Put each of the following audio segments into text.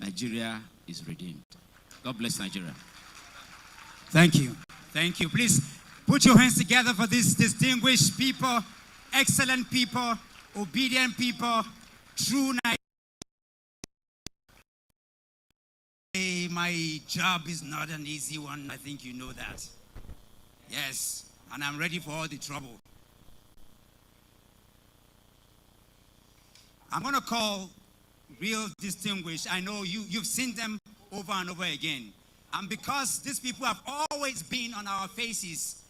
Nigeria is redeemed. God bless Nigeria. Thank you. Thank you. Please put your hands together for these distinguished people, excellent people, obedient people, true Nigerians. My job is not an easy one. I think you know that. Yes, and I'm ready for all the trouble. I'm going to call real distinguished. I know you've seen them over and over again. And because these people have always been on our faces,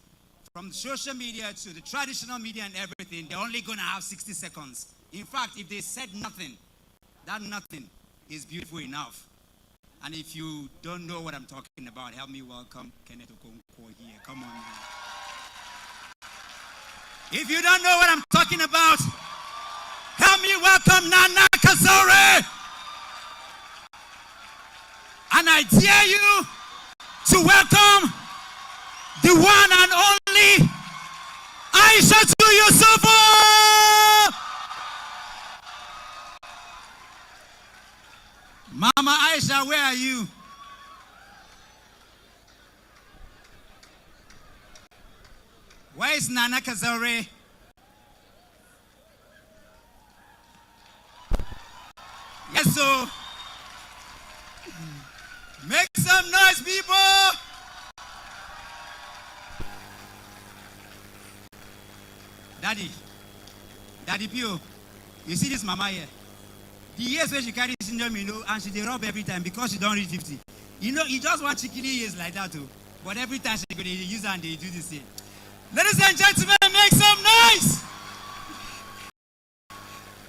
from social media to the traditional media and everything, they're only going to have 60 seconds. In fact, if they said nothing, that nothing is beautiful enough. And if you don't know what I'm talking about, help me welcome Kenneth Okonkwo here. Come on. If you don't know what I'm talking about, help me welcome Nana Kazore. And I dare you to welcome the one and only Aisha to Yusufu. Mama Aisha, where are you? Where is Nana Kazore? Yes, so make some noise, people. Daddy Pio, you see this mama here? The years where she carries syndrome, and she dey rub every time because she don't reach 50. You just want chicken years like that too. But every time she go, they use her and they do the same. Ladies and gentlemen, make some noise.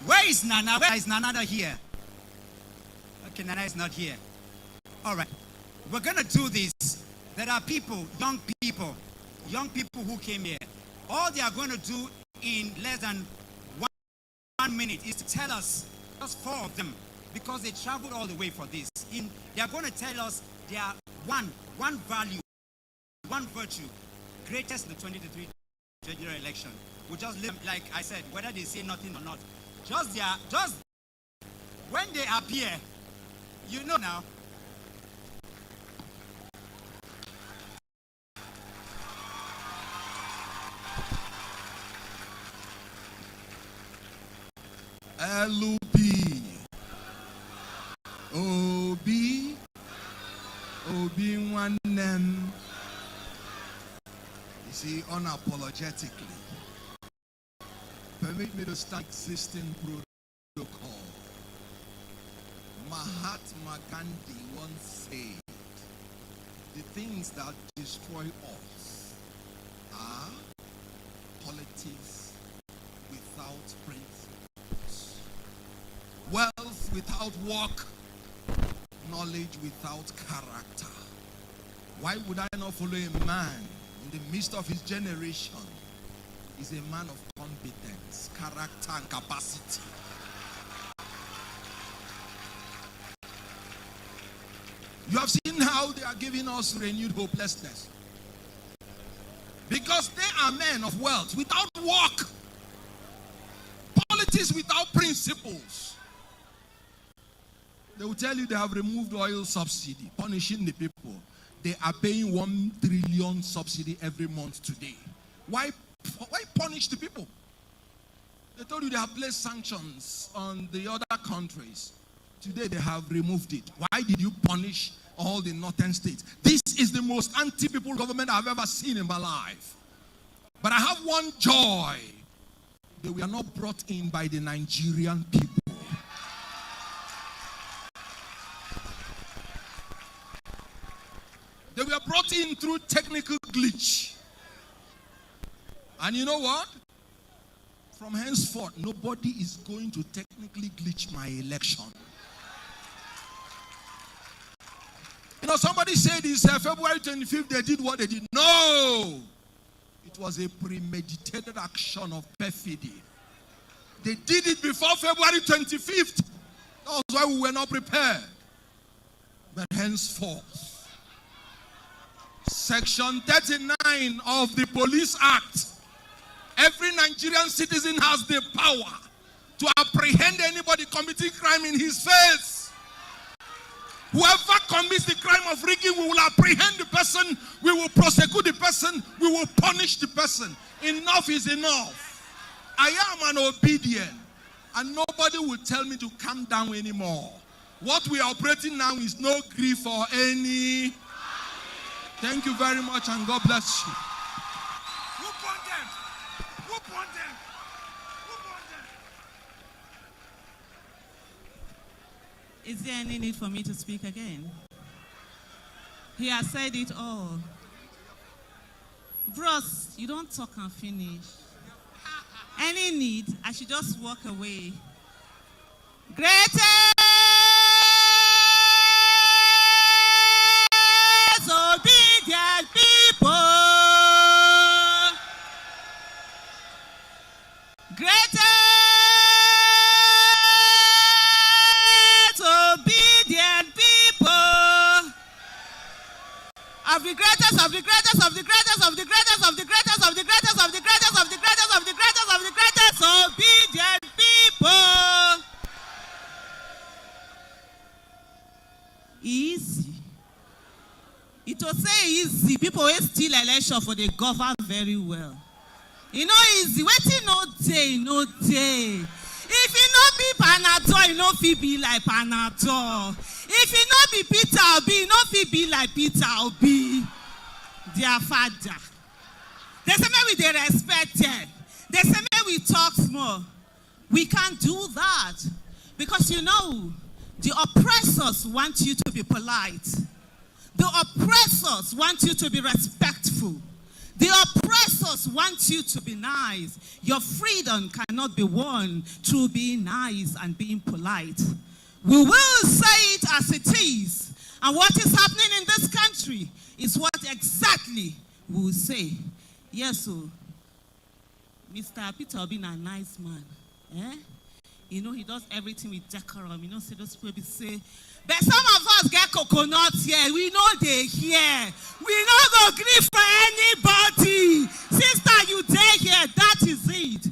Where is Nana? Where is Nana not here? Okay, Nana is not here. All right. We're going to do this. There are people, young people who came here. All they are going to do in less than 1 minute is to tell us, just 4 of them, because they traveled all the way for this. They are going to tell us their one value, one virtue, greatest in the 2023 general election. We just live, like I said, whether they say nothing or not. Just when they appear, you know now. LUP, OB, one name. You see, unapologetically, permit me to start existing protocol. Mahatma Gandhi once said, the things that destroy us are politics without principles, wealth without work, knowledge without character. Why would I not follow a man in the midst of his generation? He's a man of competence, character, and capacity. You have seen how they are giving us renewed hopelessness. Because they are men of wealth without work, politics without principles. They will tell you they have removed oil subsidy, punishing the people. They are paying 1 trillion subsidy every month today. Why punish the people? They told you they have placed sanctions on the other countries. Today they have removed it. Why did you punish all the northern states? This is the most anti-people government I've ever seen in my life. But I have one joy. They were not brought in by the Nigerian people. They were brought in through technical glitch. And you know what? From henceforth, nobody is going to technically glitch my election. You know, somebody said this February 25th, they did what they did. No! It was a premeditated action of perfidy. They did it before February 25th. That was why we were not prepared. But henceforth, Section 39 of the Police Act, every Nigerian citizen has the power to apprehend anybody committing crime in his face Whoever commits the crime of rigging, we will apprehend the person, we will prosecute the person, we will punish the person. Enough is enough. I am an obedient, and nobody will tell me to calm down anymore. What we are operating now is no grief for any. Thank you very much, and God bless you. Who burned them? Who burned them? Who burned them? Is there any need for me to speak again? He has said it all. Bros, you don't talk and finish. Any need, I should just walk away. Greatest obedient people. Greatest obedient people. Of the greatest, of the greatest, of the greatest, of the greatest, of the greatest, of the greatest, of the greatest, of the greatest, of the greatest, of the greatest obedient people. Easy. It will say easy. People will steal election for they govern very well. You know easy. Waiting no day, no day. If you no be Panadol, you no fit be like Panadol. If you no be Peter Obi, you no fit be like Peter Obi. Their father. They say maybe they respected. They say maybe we talk small. We can't do that. Because you know, the oppressors want you to be polite. The oppressors want you to be respectful. The oppressors want you to be nice. Your freedom cannot be won through being nice and being polite. We will say it as it is. And what is happening in this country is what exactly we will say. Yes, so Mr. Peter Obi is a nice man. Eh? You know, he does everything with decorum. You know, so those people say, but some of us get coconuts here. We know they here. We not go grieve for anybody. Sister, you there here. That is it.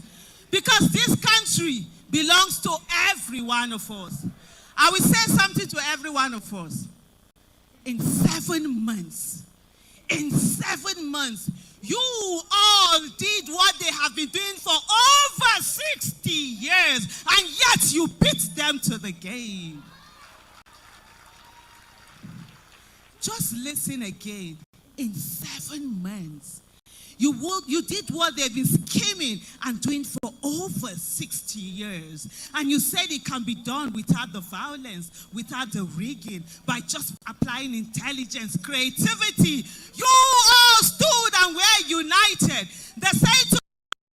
Because this country belongs to every one of us. I will say something to every one of us. In 7 months, you all did what they have been doing for over 60 years, and yet you beat them to the game. Just listen again. In 7 months, you did what they've been scheming and doing for over 60 years. And you said it can be done without the violence, without the rigging, by just applying intelligence, creativity. You all stood and were united. They say to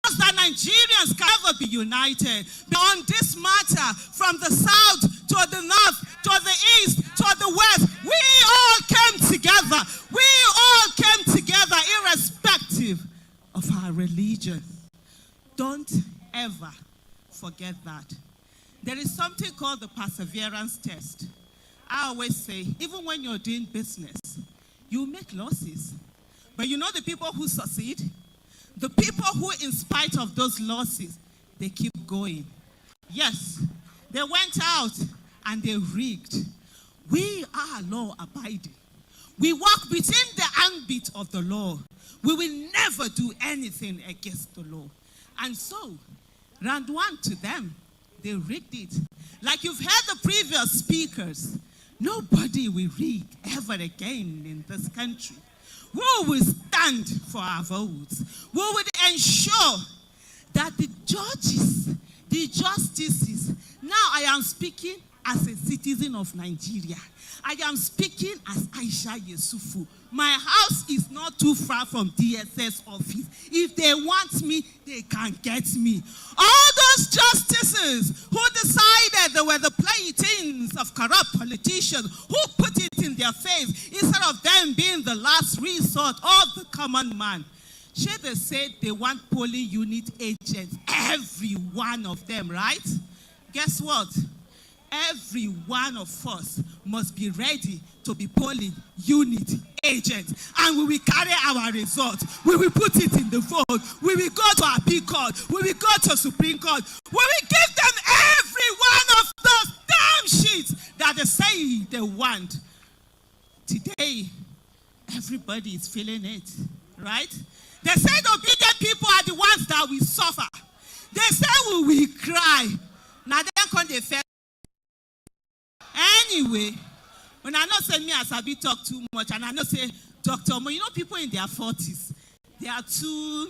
us that Nigerians can never be united. But on this matter, from the south to the north, to the east, to the west, we all came together. We all came together irrespective of our religion. Don't ever forget that. There is something called the perseverance test. I always say, even when you're doing business, you make losses. But you know the people who succeed? The people who, in spite of those losses, they keep going. Yes, they went out and they rigged. We are law-abiding. We walk within the ambit of the law. We will never do anything against the law. And so, round one to them, they rigged it. Like you've heard the previous speakers, nobody will rig ever again in this country. We will stand for our votes. We will ensure that the judges, the justices, now I am speaking as a citizen of Nigeria. I am speaking as Aisha Yesufu. My house is not too far from DSS office. If they want me, they can get me. All those justices who decided they were the playthings of corrupt politicians, who put it in their face instead of them being the last resort of the common man. They said they want polling unit agents, every one of them, right? Guess what? Every one of us must be ready to be polling unit agents. And we will carry our results. We will put it in the vote. We will go to appeal court. We will go to Supreme Court. We will give them every one of those damn shit. seats that they say they want. Today, everybody is feeling it, right? They said obedient people are the ones that will suffer. They say we will cry. Now they can't defend. Anyway, when I know say me as I be talk too much, and I know say Dr. Mo, people in their 40s, they are too,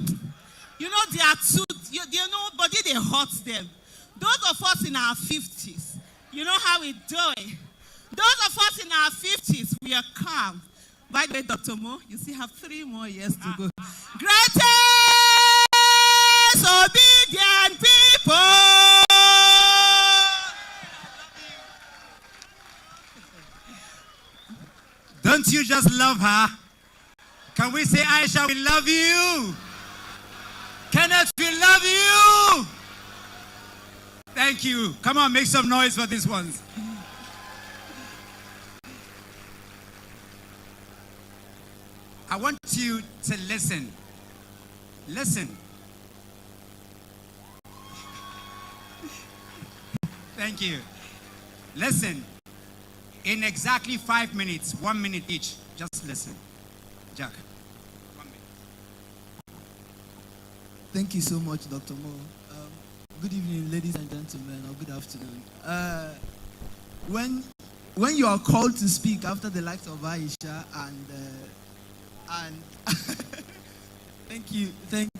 body they hurt them. Those of us in our 50s, you know how we do it. Those of us in our 50s, we are calm. By the way, Dr. Mo, you still have 3 more years to go. Greatest obedient people. Don't you just love her? Can we say, Aisha, we love you? Kenneth, we love you. Thank you. Come on, make some noise for these ones. I want you to listen. Listen. Thank you. Listen. In exactly 5 minutes, 1 minute each, just listen. Jack. 1 minute. Thank you so much, Dr. Mo. Good evening, ladies and gentlemen, or good afternoon. When you are called to speak after the likes of Aisha and thank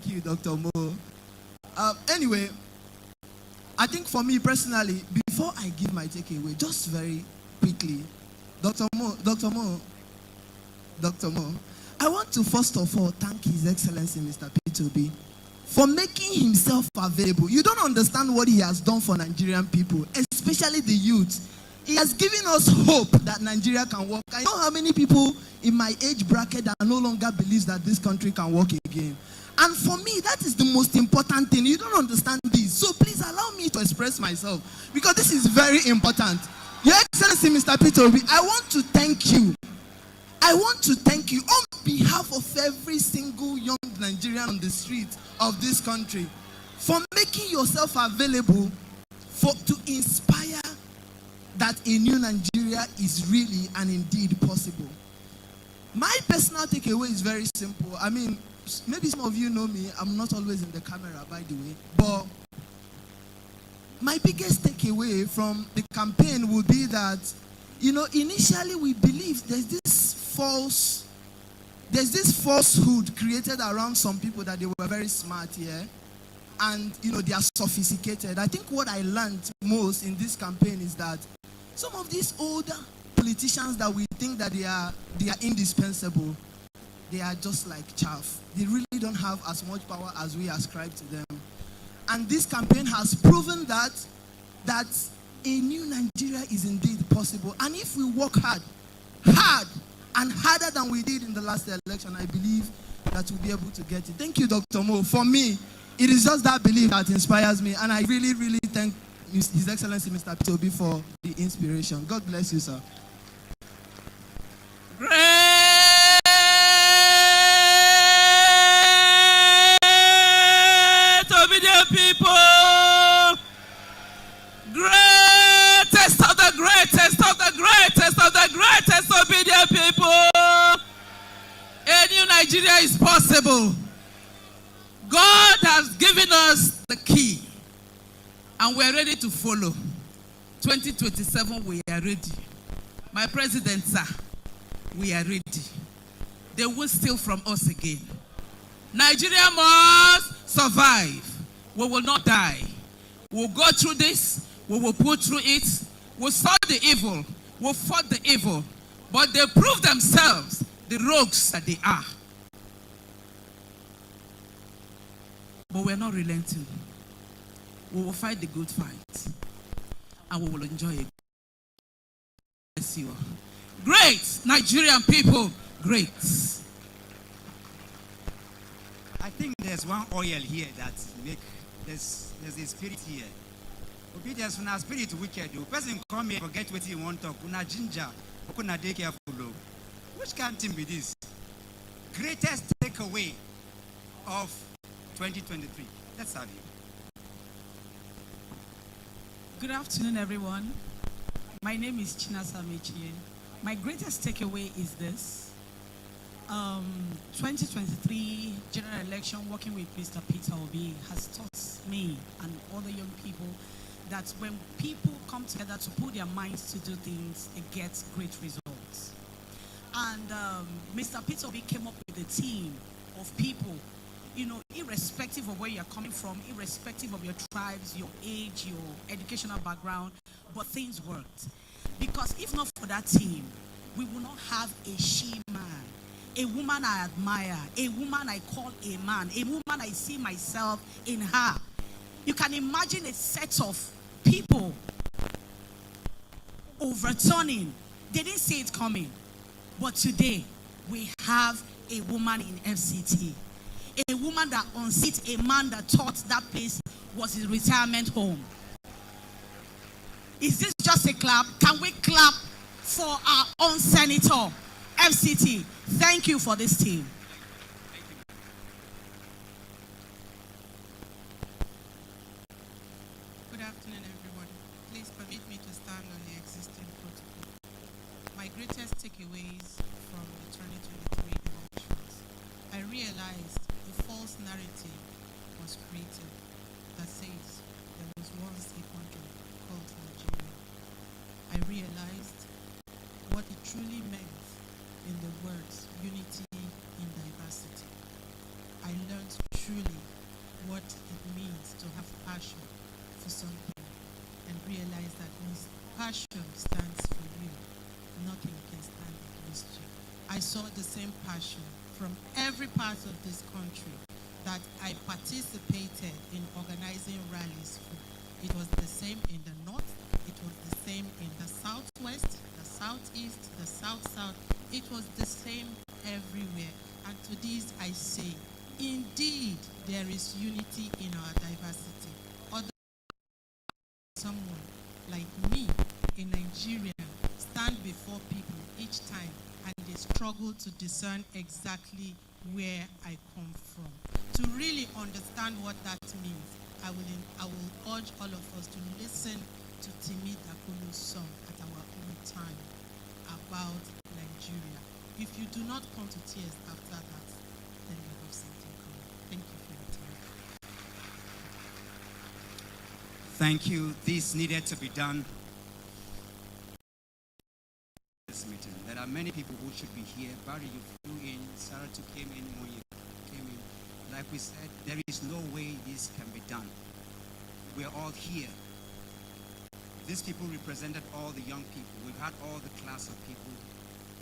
you, Dr. Mo. Anyway, I think for me personally, before I give my takeaway, just very quickly, Dr. Mo, I want to first of all thank His Excellency Mr. P2B for making himself available. You don't understand what he has done for Nigerian people, especially the youth. He has given us hope that Nigeria can work. I know how many people in my age bracket that no longer believes that this country can work again. And for me, that is the most important thing. You don't understand this. So please allow me to express myself, because this is very important. Your Excellency, Mr. P2B, I want to thank you. I want to thank you on behalf of every single young Nigerian on the street of this country for making yourself available to inspire that a new Nigeria is really and indeed possible. My personal takeaway is very simple. I mean, maybe some of you know me. I'm not always in the camera, by the way. But my biggest takeaway from the campaign would be that, initially we believed there's this falsehood created around some people that they were very smart, yeah? And, they are sophisticated. I think what I learned most in this campaign is that some of these older politicians that we think that they are indispensable, they are just like chaff. They really don't have as much power as we ascribe to them. And this campaign has proven that a new Nigeria is indeed possible. And if we work hard, and harder than we did in the last election, I believe that we'll be able to get it. Thank you, Dr. Mo. For me, it is just that belief that inspires me. And I really, really thank His Excellency Mr. P2B for the inspiration. God bless you, sir. Great obedient people. Greatest of the greatest of the greatest of the greatest obedient people. A new Nigeria is possible. God has given us the key, and we are ready to follow. 2027, we are ready. My president, sir, we are ready. They won't steal from us again. Nigeria must survive. We will not die. We'll go through this. We will pull through it. We'll solve the evil. We'll fight the evil. But they prove themselves the rogues that they are. But we're not relenting. We will fight the good fight. And we will enjoy it. Bless you. Great Nigerian people. Great. I think there's one oil here that there's a spirit here. Obedience when our spirit wicked. The person come here forget what he want to talk. Una ginger. Una dey careful. Which kind of thing be this? Greatest takeaway of 2023. Let's have you. Good afternoon, everyone. My name is Chinasa Mechie. My greatest takeaway is this. 2023 general election, working with Mr. Peter Obi, has taught me and other young people that when people come together to put their minds to do things, they get great results. And Mr. Peter Obi came up with a team of people, you know, irrespective of where you're coming from, irrespective of your tribes, your age, your educational background, but things worked. Because if not for that team, we will not have a she-man, a woman I admire, a woman I call a man, a woman I see myself in her. You can imagine a set of people overturning. They didn't see it coming. But today, we have a woman in FCT. A woman that unseats a man that thought that place was his retirement home. Is this just a clap? Can we clap for our own senator, FCT? Thank you for this team. Good afternoon, everyone. Please permit me to stand on the existing protocol. My greatest takeaways from the 2023 elections. I realized a false narrative was created that says there was once a country called Nigeria. I realized what it truly meant in the words unity in diversity. I learned truly what it means to have passion for something and realize that when passion stands for you, nothing can stand against you. I saw the same passion from every part of this country that I participated in organizing rallies for. It was the same in the north, it was the same in the southwest, the southeast, the south-south. It was the same everywhere. And to this I say, indeed, there is unity in our diversity. Other someone like me in Nigeria stand before people each time and they struggle to discern exactly where I come from. To really understand what that means, I will urge all of us to listen to Timi Dakulu's song at our own time about Nigeria. If you do not come to tears after that, then you have something coming. Thank you for your time. Thank you. This needed to be done. This meeting. There are many people who should be here. Barry, you flew in. Saratu came in when you came in. Like we said, there is no way this can be done. We're all here. These people represented all the young people. We've had all the class of people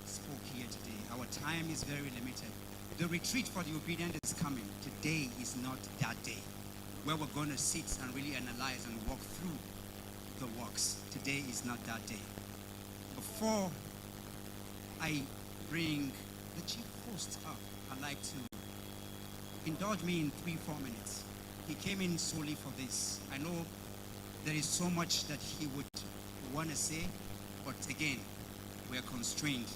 spoke here today. Our time is very limited. The retreat for the obedient is coming. Today is not that day where we're going to sit and really analyze and walk through the works. Today is not that day. Before I bring the chief host up, I'd like to indulge me in 3-4 minutes. He came in solely for this. I know there is so much that he would want to say, but again, we are constrained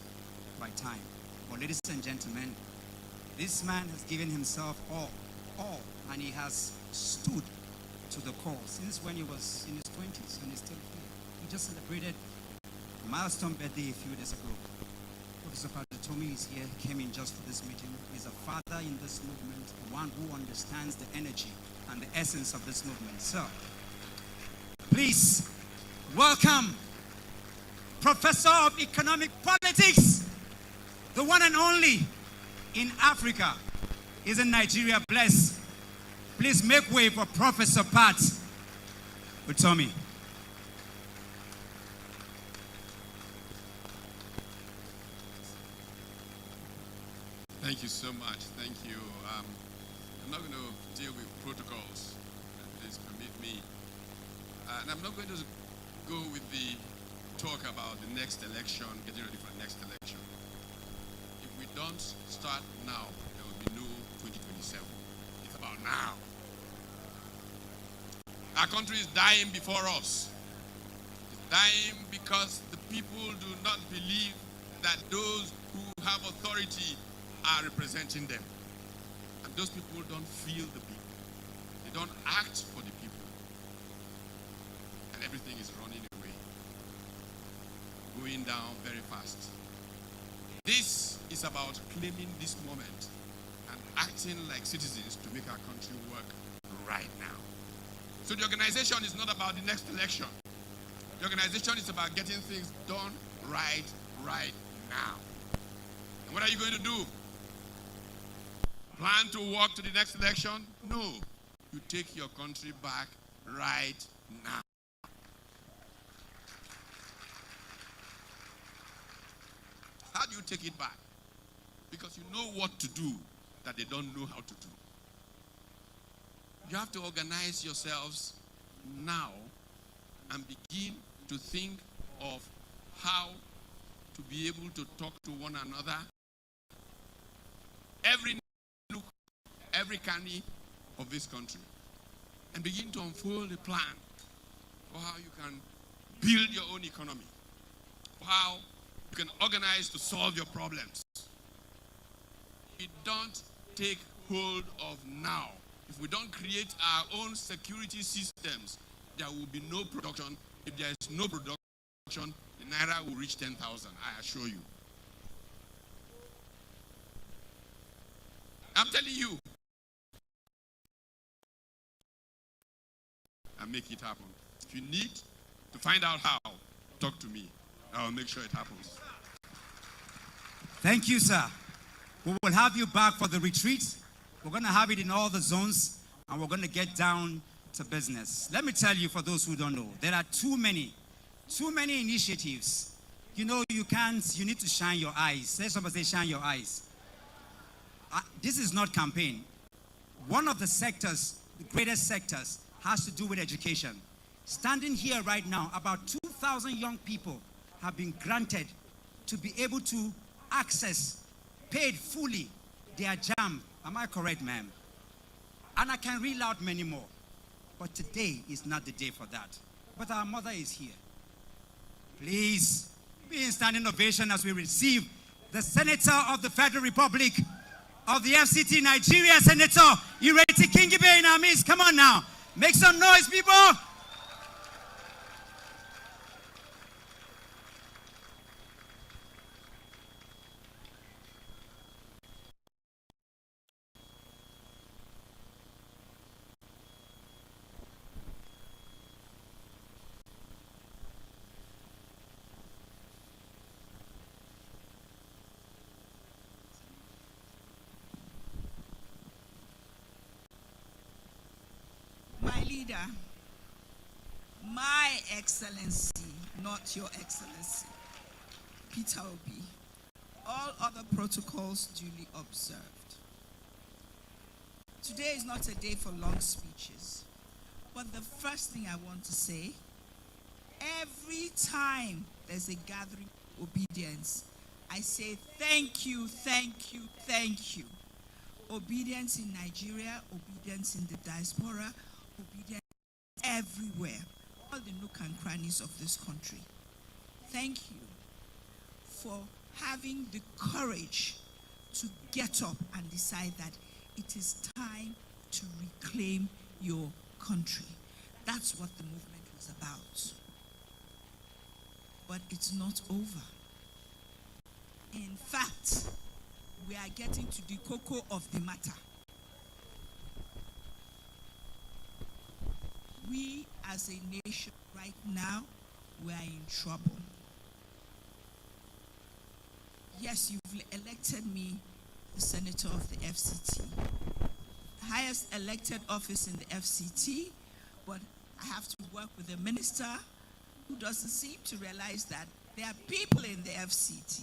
by time. But ladies and gentlemen, this man has given himself all, and he has stood to the call since when he was in his 20s, and he's still here. He just celebrated a milestone birthday a few days ago. Professor Utomi is here, came in just for this meeting. He's a father in this movement, one who understands the energy and the essence of this movement. So, please welcome Professor of Economic Politics, the one and only in Africa, is in Nigeria. Bless. Please make way for Professor Pat Utomi. Thank you so much. Thank you. I'm not going to deal with protocols. Please permit me. And I'm not going to go with the talk about the next election, getting ready for the next election. If we don't start now, there will be no 2027. It's about now. Our country is dying before us. It's dying because the people do not believe that those who have authority are representing them. And those people don't feel the people. They don't act for the people. And everything is running away. going down very fast. This is about claiming this moment and acting like citizens to make our country work right now. So the organization is not about the next election. The organization is about getting things done right now. And what are you going to do? Plan to walk to the next election? No. You take your country back right now. How do you take it back? Because you know what to do that they don't know how to do. You have to organize yourselves now and begin to think of how to be able to talk to one another. Every nook, every cranny of this country. And begin to unfold a plan for how you can build your own economy. For how you can organize to solve your problems. If we don't take hold of now, if we don't create our own security systems, there will be no production. If there is no production, the Naira will reach 10,000, I assure you. I'm telling you. And make it happen. If you need to find out how, talk to me. I will make sure it happens. Thank you, sir. We will have you back for the retreat. We're going to have it in all the zones, and we're going to get down to business. Let me tell you, for those who don't know, there are too many initiatives. You know, you need to shine your eyes. Let somebody say, shine your eyes. This is not campaign. One of the sectors, the greatest sectors, has to do with education. Standing here right now, about 2,000 young people have been granted to be able to access, paid fully, their JAM. Am I correct, ma'am? And I can reel out many more. But today is not the day for that. But our mother is here. Please be in standing ovation as we receive the Senator of the Federal Republic of the FCT, Nigeria, Senator Ireti Kingibe in our midst. Come on now. Make some noise, people. My leader, my excellency, not your excellency, Peter Obi, all other protocols duly observed. Today is not a day for long speeches, but the first thing I want to say, every time there's a gathering of obedience, I say thank you, thank you, thank you. Obedience in Nigeria, obedience in the diaspora, obedience everywhere, all the nook and crannies of this country. Thank you for having the courage to get up and decide that it is time to reclaim your country. That's what the movement was about. But it's not over. In fact, we are getting to the cocoa of the matter. We as a nation right now, we are in trouble. Yes, you've elected me the senator of the FCT. The highest elected office in the FCT, but I have to work with a minister who doesn't seem to realize that there are people in the FCT.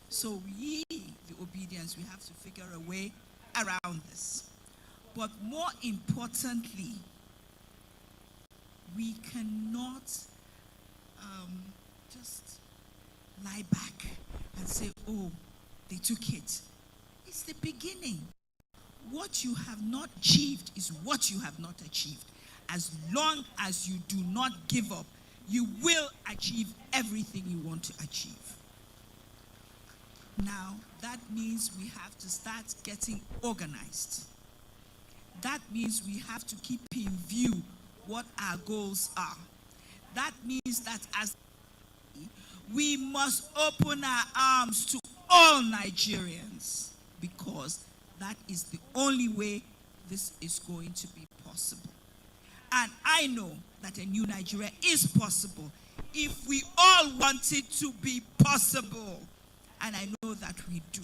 So we, the obedience, we have to figure a way around this. But more importantly, we cannot just lie back and say, oh, they took it. It's the beginning. What you have not achieved is what you have not achieved. As long as you do not give up, you will achieve everything you want to achieve. Now, that means we have to start getting organized. That means we have to keep in view what our goals are. That means that as We must open our arms to all Nigerians because that is the only way this is going to be possible. And I know that a new Nigeria is possible if we all want it to be possible. And I know that we do.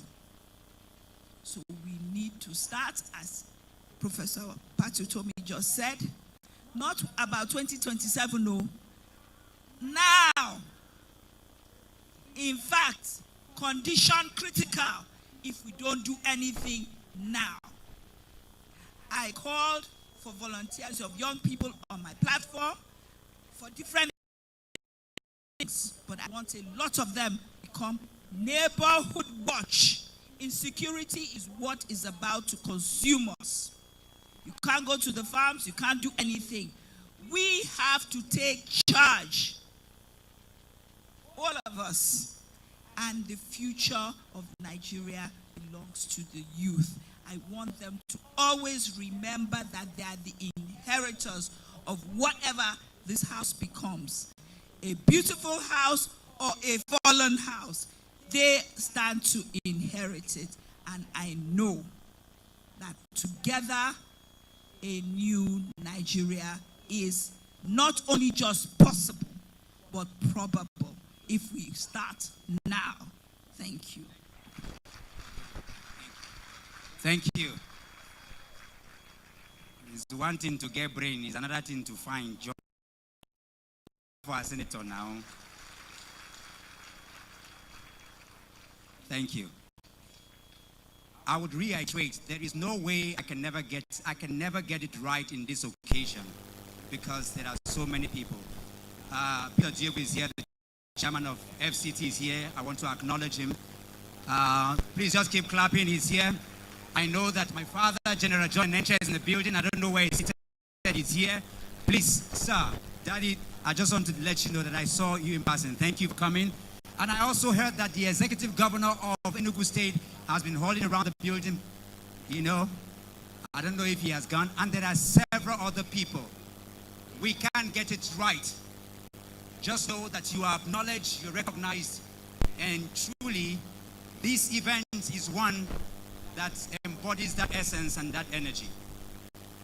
So we need to start, as Professor Utomi just said, not about 2027, no. Now. In fact, condition critical if we don't do anything now. I called for volunteers of young people on my platform for different things, but I want a lot of them to become neighborhood watch. Insecurity is what is about to consume us. You can't go to the farms, you can't do anything. We have to take charge. All of us. And the future of Nigeria belongs to the youth. I want them to always remember that they are the inheritors of whatever this house becomes. A beautiful house or a fallen house, they stand to inherit it. And I know that together a new Nigeria is not only just possible, but probable if we start now. Thank you. Thank you. It's one thing to get brain, it's another thing to find job for a senator now. Thank you. I would reiterate, there is no way I can never get it right in this occasion because there are so many people. Peter Diop is here, the chairman of FCT is here. I want to acknowledge him. Please just keep clapping, he's here. I know that my father, General John Nenche, is in the building. I don't know where he's seated, he's here. Please, sir, Daddy, I just want to let you know that I saw you in person. Thank you for coming. And I also heard that the executive governor of Enugu State has been holding around the building. You know, I don't know if he has gone. And there are several other people. We can't get it right. Just know that you are acknowledged, you're recognized, and truly, this event is one that embodies that essence and that energy.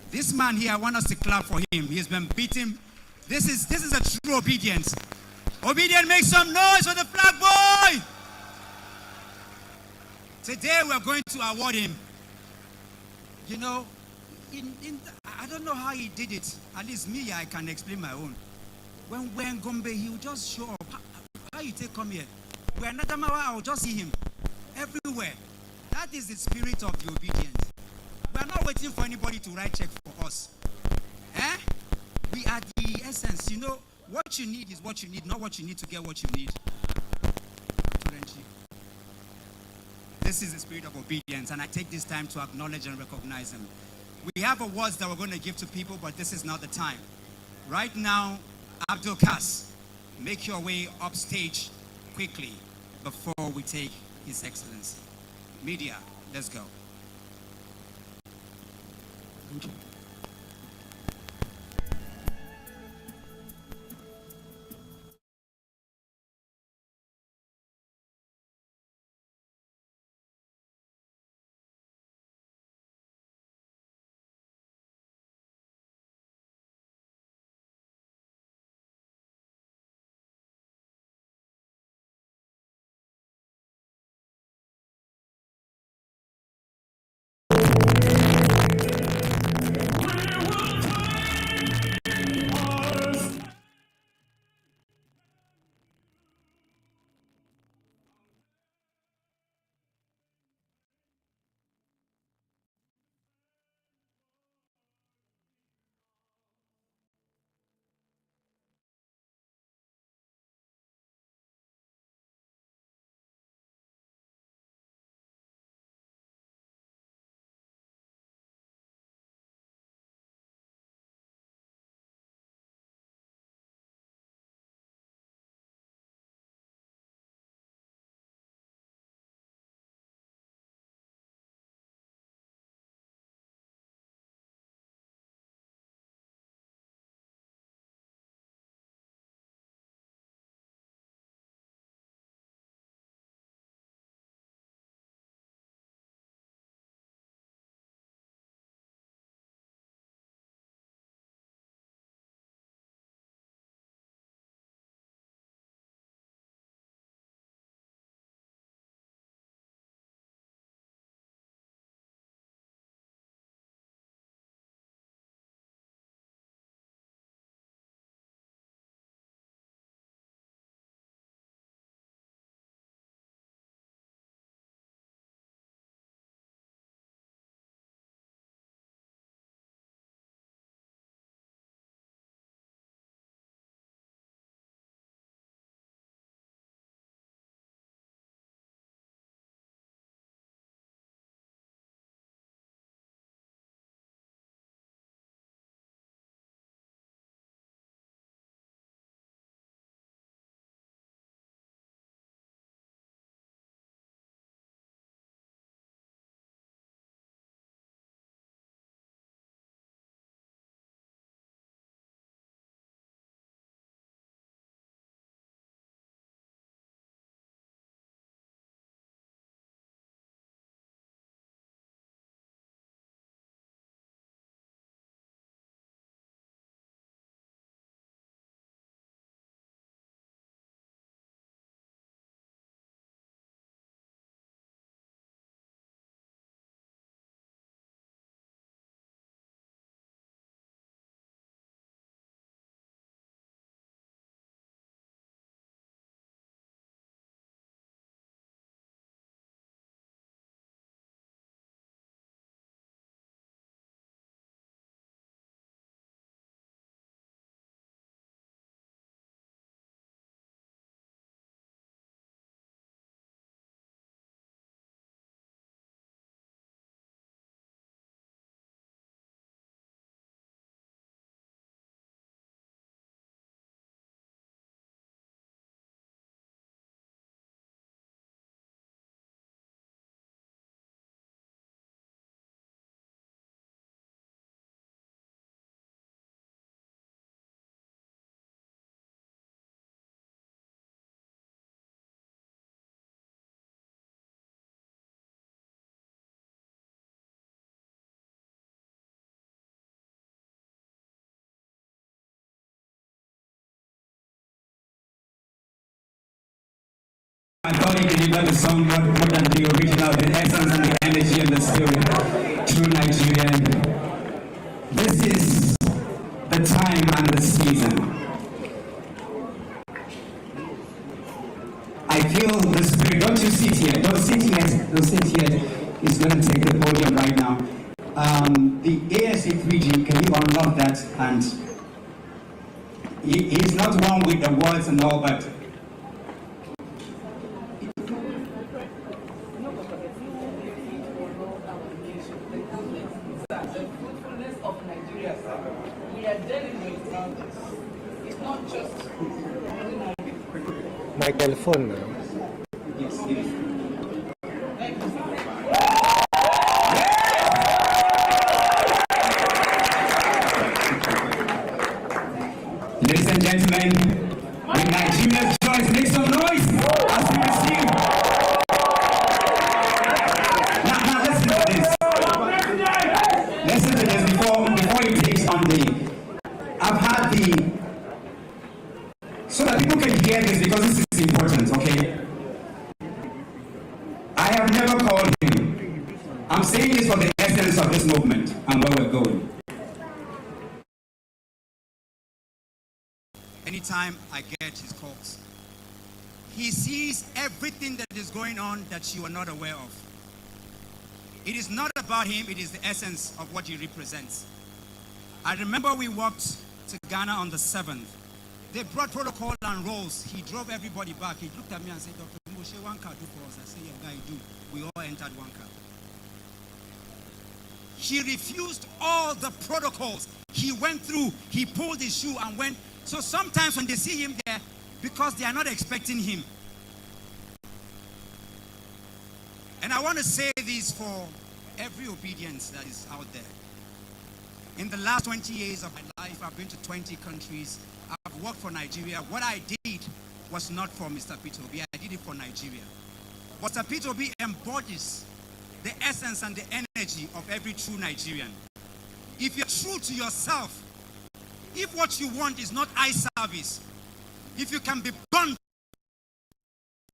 This man here, I want us to clap for him. He's been beaten. This is a true obedience. Obedient, make some noise for the flag boy. Today we are going to award him. You know, I don't know how he did it. At least me, I can explain my own. When we're in Gombe, he will just show up. How you take come here? We're in Adamawa, I will just see him everywhere. That is the spirit of the obedience. We are not waiting for anybody to write check for us. We are the essence. You know, what you need is what you need, not what you need to get what you need. This is the spirit of obedience, and I take this time to acknowledge and recognize them. We have awards that we're going to give to people, but this is not the time. Right now, Abdul Kas, make your way upstage quickly before we take His Excellency. Media, let's go. Thank you. I thought he delivered the song more than the original, the essence and the energy and the spirit. True Nigerian. This is the time and the season. I feel the spirit. Don't you sit here. Don't sit here. Don't sit here. He's going to take the podium right now. The ASA3G, can you unlock that? And he's not one with the words and all, but my telephone now. yes, yes. Ladies and gentlemen, with Nigeria's choice, make some noise as we receive. Now listen to this. Listen to this before he takes on the. I've had the. So that people can hear this because this is important, okay? I have never called him. I'm saying this for the essence of this movement and where we're going. Anytime I get his calls, he sees everything that is going on that you are not aware of. It is not about him, it is the essence of what he represents. I remember we walked to Ghana on the 7th. They brought protocol and roles. He drove everybody back. He looked at me and said, Dr. Moshe, one car do for us. I said, yeah, guy, do. We all entered one car. He refused all the protocols. He went through, he pulled his shoe and went. So sometimes when they see him there, because they are not expecting him. And I want to say this for every obedience that is out there. In the last 20 years of my life, I've been to 20 countries. I've worked for Nigeria. What I did was not for Mr. P2B. I did it for Nigeria. But Mr. P2B embodies the essence and the energy of every true Nigerian. If you're true to yourself, if what you want is not eye service, if you can be blunt,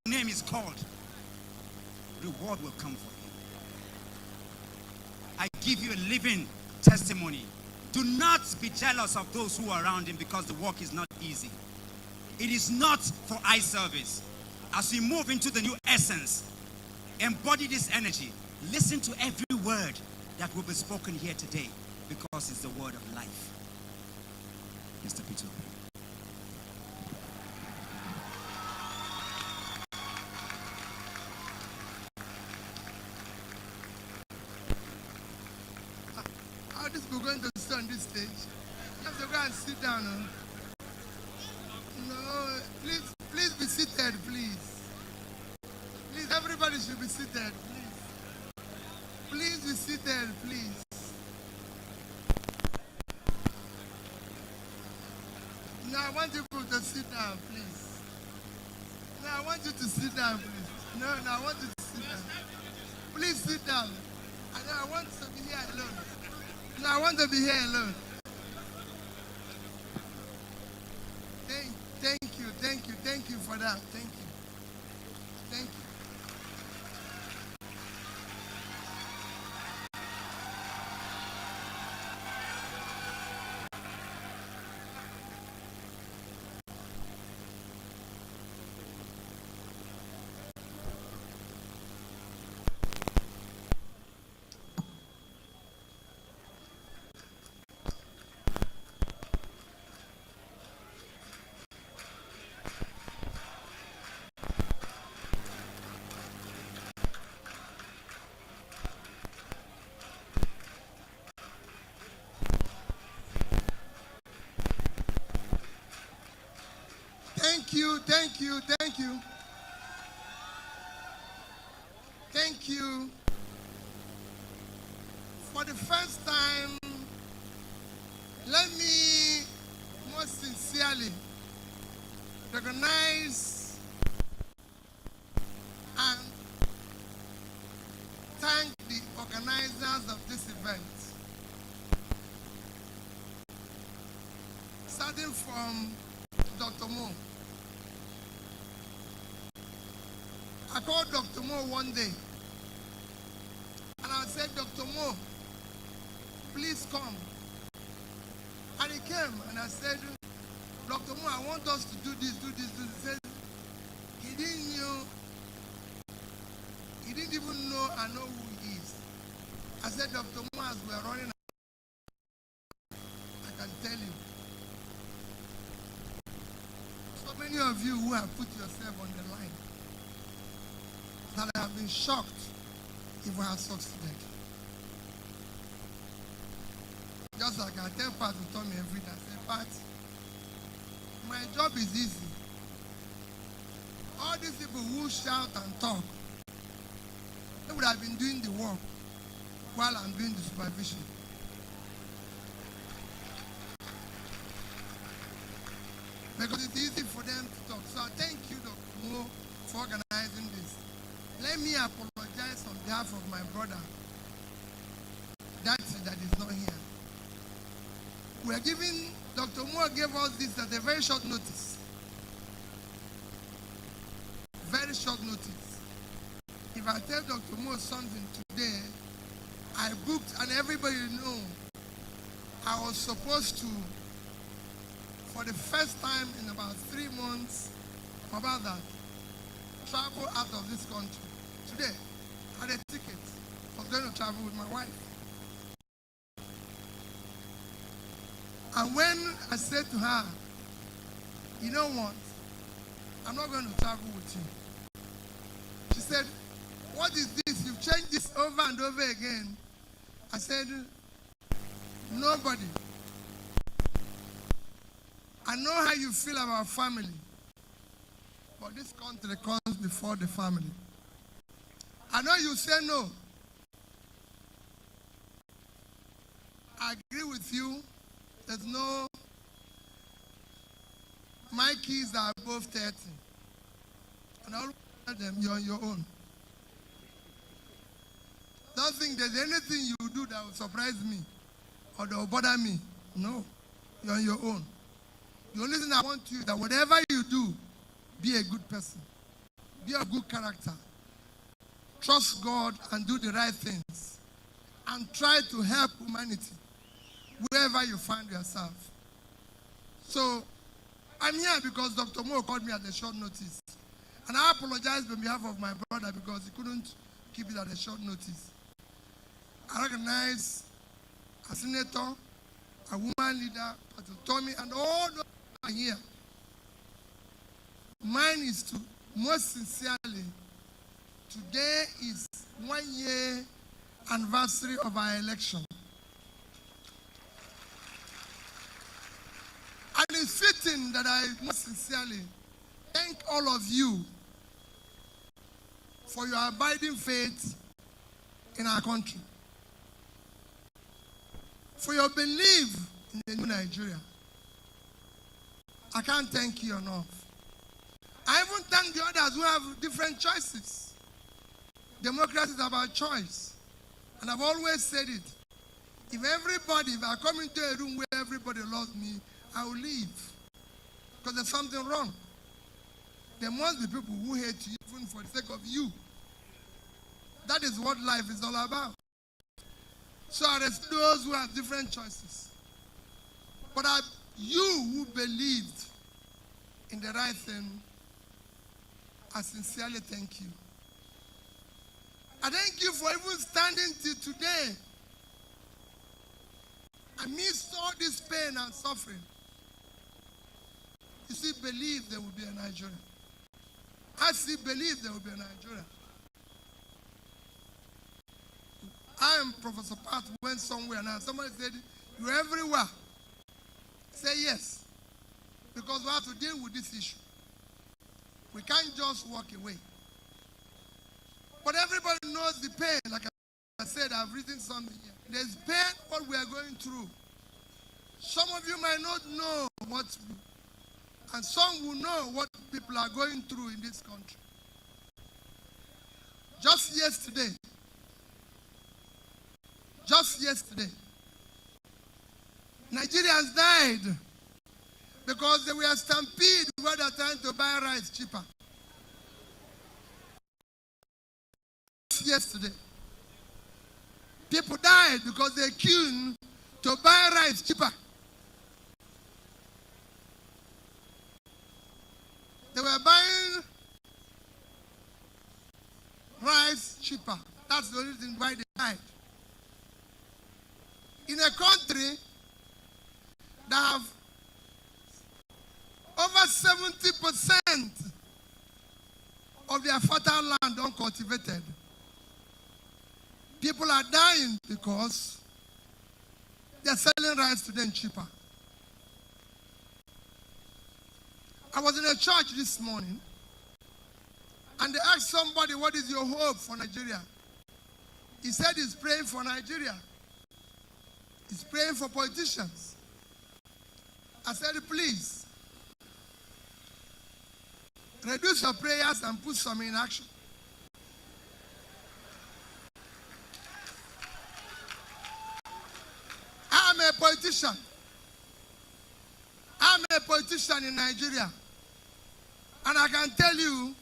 your name is called, reward will come for you. I give you a living testimony. Do not be jealous of those who are around him because the work is not easy. It is not for eye service. As we move into the new essence, embody this energy. Listen to every word that will be spoken here today because it's the word of life. Mr. Peter. How this people going to sit on this stage? You have to go and sit down. No, please be seated, please. Please, everybody should be seated, please. Please be seated, please. Now I want you to sit down, please. Now I want you to sit down, please. No, I want you to sit down. Please sit down. I want to be here alone. No, I want to be here alone. Thank you for that. Thank you. Thank you. For the first time, let me most sincerely recognize and thank the organizers of this event. Starting from Dr. Mo. I called Dr. Mo one day. And I said, Dr. Mo, please come. And he came and I said, Dr. Mo, I want us to do this, do this, do this. He said, he didn't even know I know who he is. I said, Dr. Mo, as we are running, I can tell you. So many of you who have put yourself on the line, that I have been shocked if I have succeeded. Just like I tell Pat Utomi every day, I say, Pat, my job is easy. All these people who shout and talk, they would have been doing the work while I'm doing the supervision. Because it's easy for them to talk. So thank you, Dr. Mo, for organizing this. Let me apologize on behalf of my brother, that is not here. We are giving, Dr. Moore gave us this at a very short notice. Very short notice. If I tell Dr. Moore something today, I booked, and everybody know, I was supposed to, for the first time in about 3 months, about that, travel out of this country. Today, I had a ticket. I was going to travel with my wife. And when I said to her, you know what, I'm not going to travel with you. She said, what is this? You've changed this over and over again. I said, nobody. I know how you feel about family, but this country comes before the family. I know you say no. I agree with you. There's no, my kids are above 30. And I always tell them, you're on your own. Don't think there's anything you do that will surprise me or that will bother me. No, you're on your own. The only thing I want you is that whatever you do, be a good person. Be a good character. Trust God and do the right things. And try to help humanity wherever you find yourself. So, I'm here because Dr. Mo called me at a short notice. And I apologize on behalf of my brother because he couldn't keep it at a short notice. I recognize a senator, a woman leader, Utomi, and all those who are here. Mine is to, most sincerely, today is 1 year anniversary of our election. And it's fitting that I most sincerely thank all of you for your abiding faith in our country, for your belief in the new Nigeria. I can't thank you enough. I even thank the others who have different choices. Democracy is about choice. And I've always said it. If I come into a room where everybody loves me, I will leave. Because there's something wrong. There must be people who hate you even for the sake of you. That is what life is all about. So I respect those who have different choices. But you who believed in the right thing, I sincerely thank you. I thank you for even standing till today. Amidst all this pain and suffering, you still believe there will be a Nigeria. I still believe there will be a Nigeria. I am Professor Pat went somewhere now. Somebody said, you're everywhere. Say yes. Because we have to deal with this issue. We can't just walk away. But everybody knows the pain. Like I said, I've written something here. There's pain, what we are going through. Some of you might not know what, and some will know what people are going through in this country. Just yesterday, Nigerians died because they were stampeded where they're trying to buy rice cheaper. just yesterday. People died because they queued to buy rice cheaper. They were buying rice cheaper. That's the reason why they died. In a country that have over 70% of their fertile land uncultivated, people are dying because they're selling rice to them cheaper. I was in a church this morning, and they asked somebody, what is your hope for Nigeria? He said he's praying for Nigeria. He's praying for politicians. I said, please, reduce your prayers and put some in action. I'm a politician. I'm a politician in Nigeria. And I can tell you,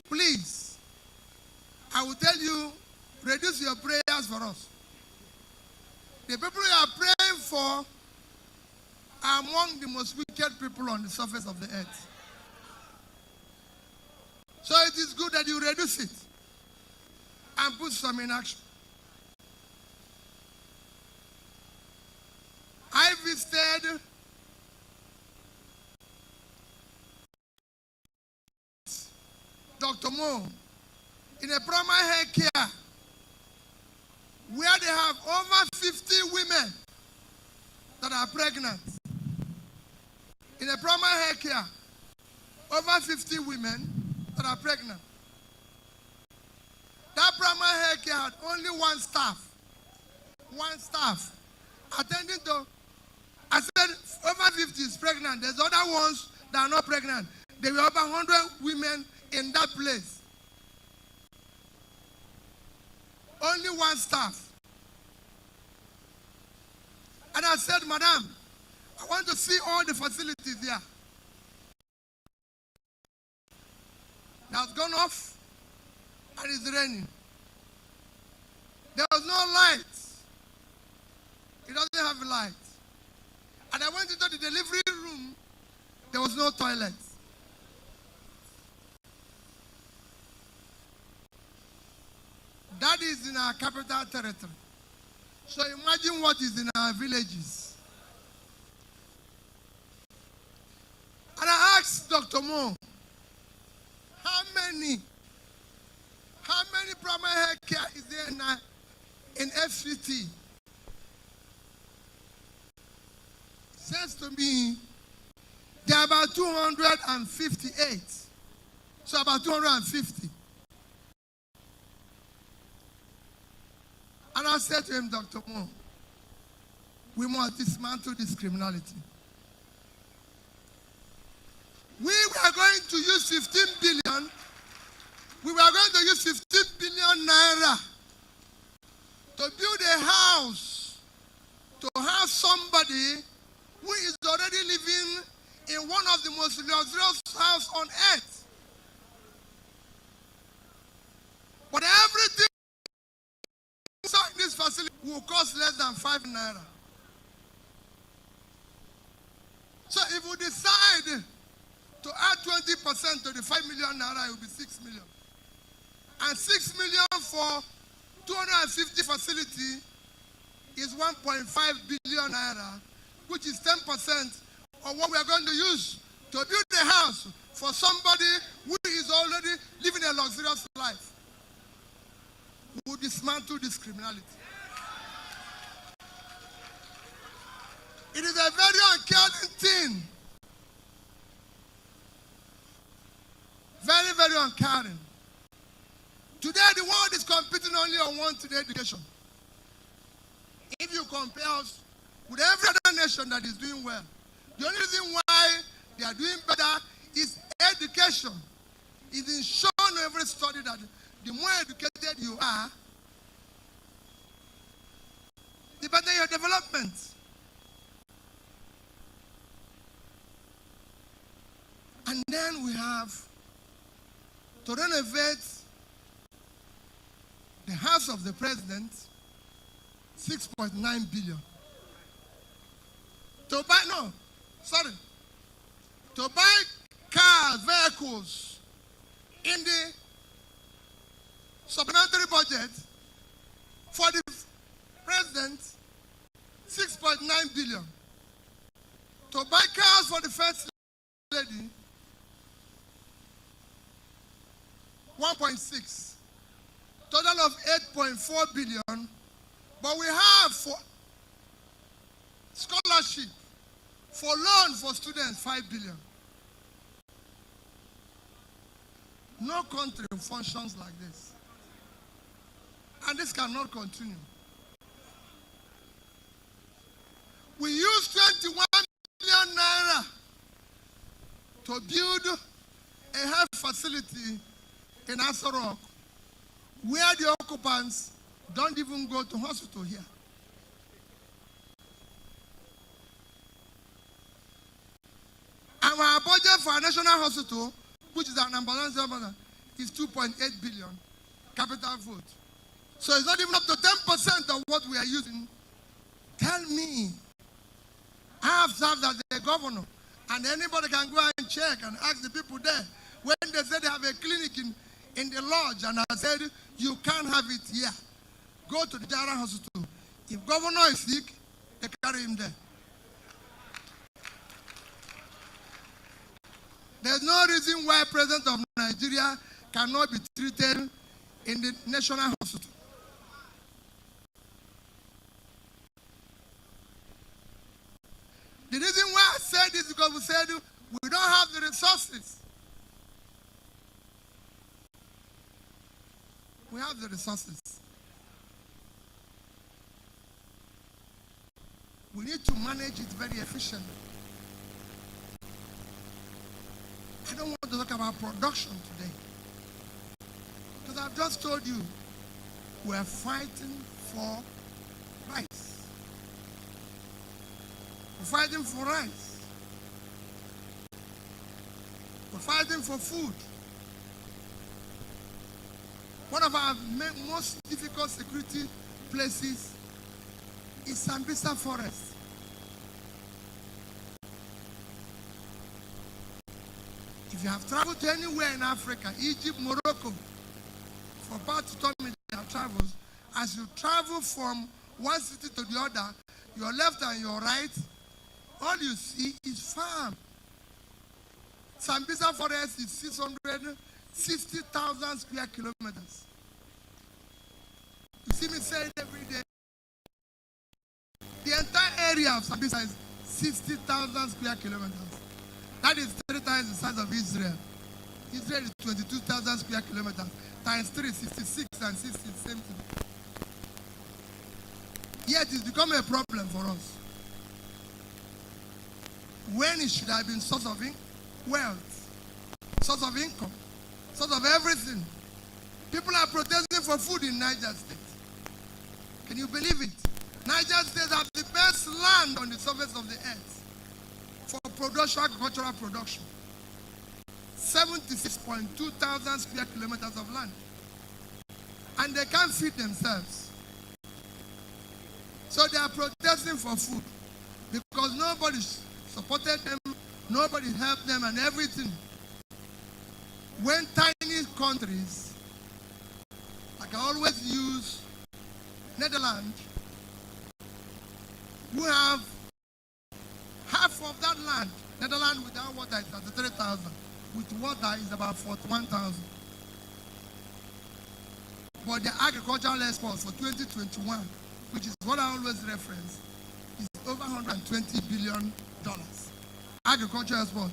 please, I will tell you, reduce your prayers for us. The people you are praying for are among the most wicked people on the surface of the earth. So it is good that you reduce it and put some in action. I visited Dr. Mo in a primary health care where they have over 50 women that are pregnant. In a primary health care, over 50 women that are pregnant. That primary health care had only one staff attending to. I said over 50 is pregnant. There's other ones that are not pregnant. There were over 100 women in that place. Only one staff. And I said, Madam, I want to see all the facilities here. That's gone off and it's raining. There was no light. It doesn't have light. And I went into the delivery room. There was no toilet. That is in our capital territory. So imagine what is in our villages. And I asked Dr. Mo, how many primary health care is there in FCT? Says to me, there are about 258. So about 250. And I said to him, Dr. Mo, we must dismantle this criminality. We were going to use 15 billion. We were going to use 15 billion naira to build a house, to have somebody who is already living in one of the most luxurious houses on earth. But everything inside this facility will cost less than 5 naira. So if we decide to add 20% to the 5 million naira, it will be 6 million. And 6 million for 250 facility is 1.5 billion naira, which is 10% of what we are going to use to build a house for somebody who is already living a luxurious life. We will dismantle this criminality. It is a very uncaring thing. Very, very uncaring. Today, the world is competing only on one today education. If you compare us with every other nation that is doing well, the only reason why they are doing better is education. It is shown in every study that the more educated you are, the better your development. And then we have to renovate The house of the president, 6.9 billion. To buy cars, vehicles in the supplementary budget for the president, 6.9 billion. To buy cars for the first lady, 1.6. Total of 8.4 billion. But we have for scholarship, for loan for students, 5 billion. No country functions like this. And this cannot continue. We use 21 million naira to build a health facility in Aso Rock, where the occupants don't even go to hospital here. Our budget for a national hospital, which is our number one, is 2.8 billion capital vote. So it's not even up to 10% of what we are using. Tell me, I have served as the governor, and anybody can go and check and ask the people there. When they said they have a clinic in the lodge, and I said, you can't have it here. Go to the general hospital. If governor is sick, they carry him there. There's no reason why President of Nigeria cannot be treated in the national hospital. The reason why I said this is because we said we don't have the resources. We have the resources. We need to manage it very efficiently. I don't want to talk about production today. Because I've just told you, we're fighting for rice. We're fighting for rice. We're fighting for food. One of our most difficult security places is Sambisa Forest. If you have traveled to anywhere in Africa, Egypt, Morocco, for part to Utomi travels, as you travel from one city to the other, your left and your right, all you see is farm. Sambisa Forest is 660,000 square kilometers. You see me say it every day. The entire area of Sambisa is 60,000 square kilometers. That is 3 times the size of Israel. Israel is 22,000 square kilometers. Times 3, 66, and 60, same thing. Yet it's become a problem for us. When it should have been source of wealth, source of income, source of everything. People are protesting for food in Niger State. Can you believe it? Niger State has the best land on the surface of the earth for production, agricultural production. 76.2 thousand square kilometers of land. And they can't feed themselves. So they are protesting for food because nobody supported them, nobody helped them and everything. When tiny countries, like I always use Netherlands, who have half of that land. Netherlands without water is 33,000. With water is about 41,000. But the agricultural exports for 2021, which is what I always reference, is over $120 billion. Agricultural export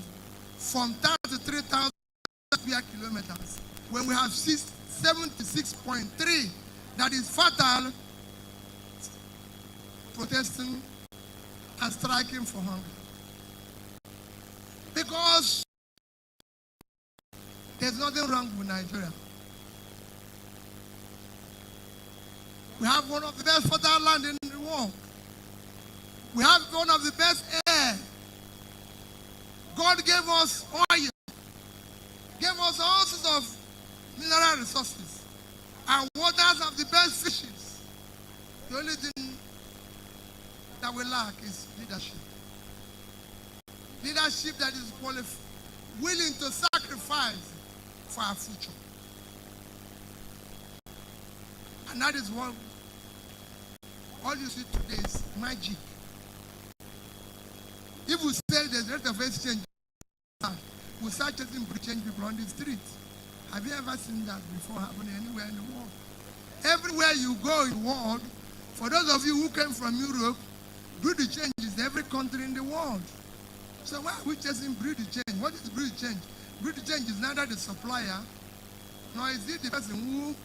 from 33,000 square kilometers, when we have 76.3 that is fertile, protesting and striking for hunger. Because there's nothing wrong with Nigeria. We have one of the best fertile land in the world. We have one of the best air. God gave us oil, gave us all sorts of mineral resources. Our waters have the best fishes. The only thing that we lack is leadership. Leadership that is willing to sacrifice for our future. And that is what all you see today is magic. If we say the rate of exchange, we start chasing change people on the street. Have you ever seen that before happening anywhere in the world? Everywhere you go in the world, for those of you who came from Europe, breed change is every country in the world. So why are we chasing breed change? What is breed change? Breed change is neither the supplier, nor is it the person who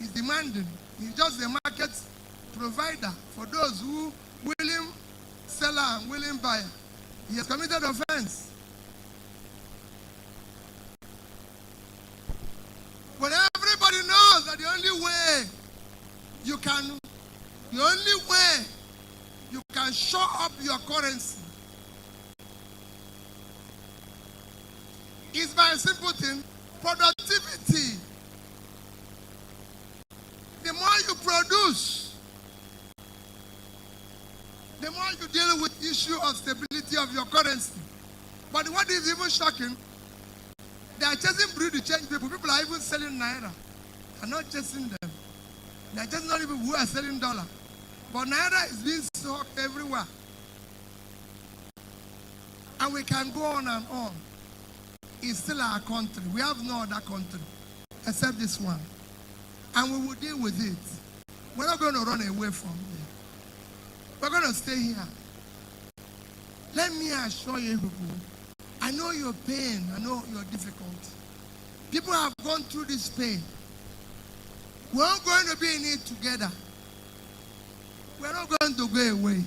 is demanding. He's just the market provider for those who willing seller and willing buyer. He has committed offense. But everybody knows that the only way you can show up your currency is by a simple thing, productivity. The more you produce, the more you deal with issue of stability of your currency. But what is even shocking, they are chasing breed to change people. People are even selling naira. Are not chasing them. They are chasing only people who are selling dollar. But naira is being sold everywhere. And we can go on and on. It's still our country. We have no other country except this one. And we will deal with it. We're not going to run away from it. We're going to stay here. Let me assure you people, I know your pain, I know your difficulty. People have gone through this pain. We're all going to be in it together. We're not going to go away.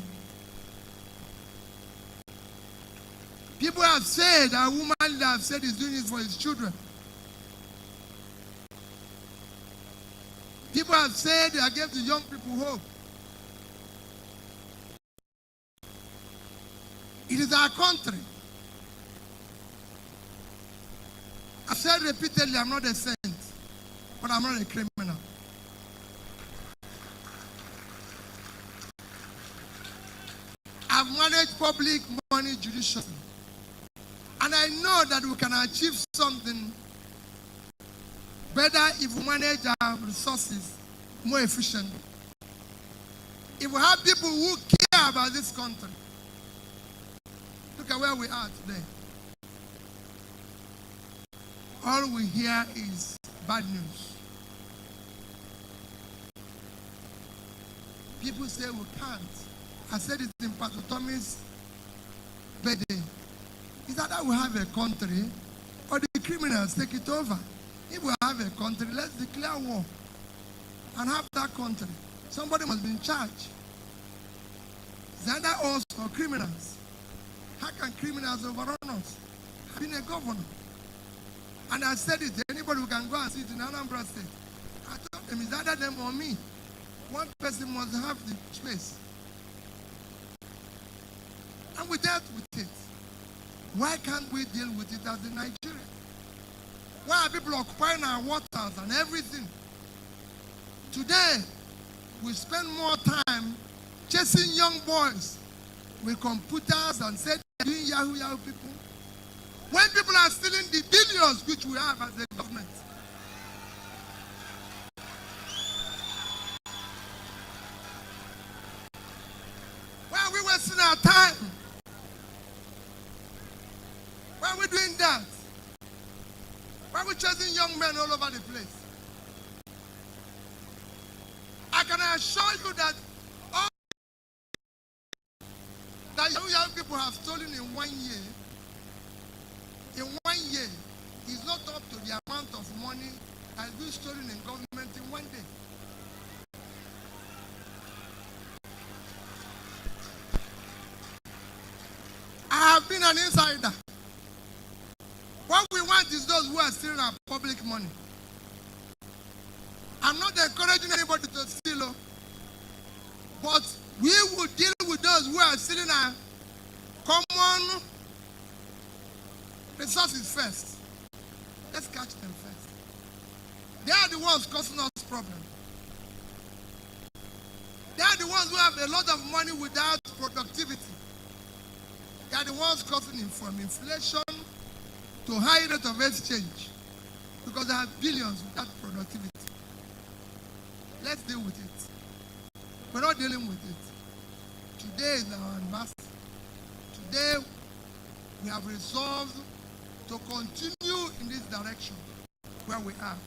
People have said, a woman that have said is doing it for his children. People have said they gave the young people hope. It is our country. I've said repeatedly, I'm not a saint, but I'm not a criminal. I've managed public money judiciously. And I know that we can achieve something better if we manage our resources more efficiently. If we have people who care about this country, look at where we are today. All we hear is bad news. People say we can't. I said it in Pastor Utomi's birthday. Is that we have a country or the criminals take it over? If we have a country, let's declare war and have that country. Somebody must be in charge. It's either us or criminals. How can criminals overrun us? I've been a governor. And I said it, anybody who can go and sit in Anambra State. I told them, it's either them or me. One person must have the space. And we dealt with it. Why can't we deal with it as a Nigerian? Why are people occupying our waters and everything? Today, we spend more time chasing young boys with computers and said they're doing Yahoo people. When people are stealing the billions which we have as a government. Why are we wasting our time? Why are we doing that? Why are we chasing young men all over the place? I can assure you that all that young people have stolen in 1 year, is not up to the amount of money that has been stolen in government in 1 day. I have been an insider. What we want is those who are stealing our public money. I'm not encouraging anybody to steal, but we will deal with those who are stealing our common resources first. Let's catch them first. They are the ones causing us problems. They are the ones who have a lot of money without productivity. They are the ones causing it from inflation to high rate of exchange because they have billions without productivity. Let's deal with it. We're not dealing with it. Today is our anniversary. Today we have resolved to continue in this direction where we are.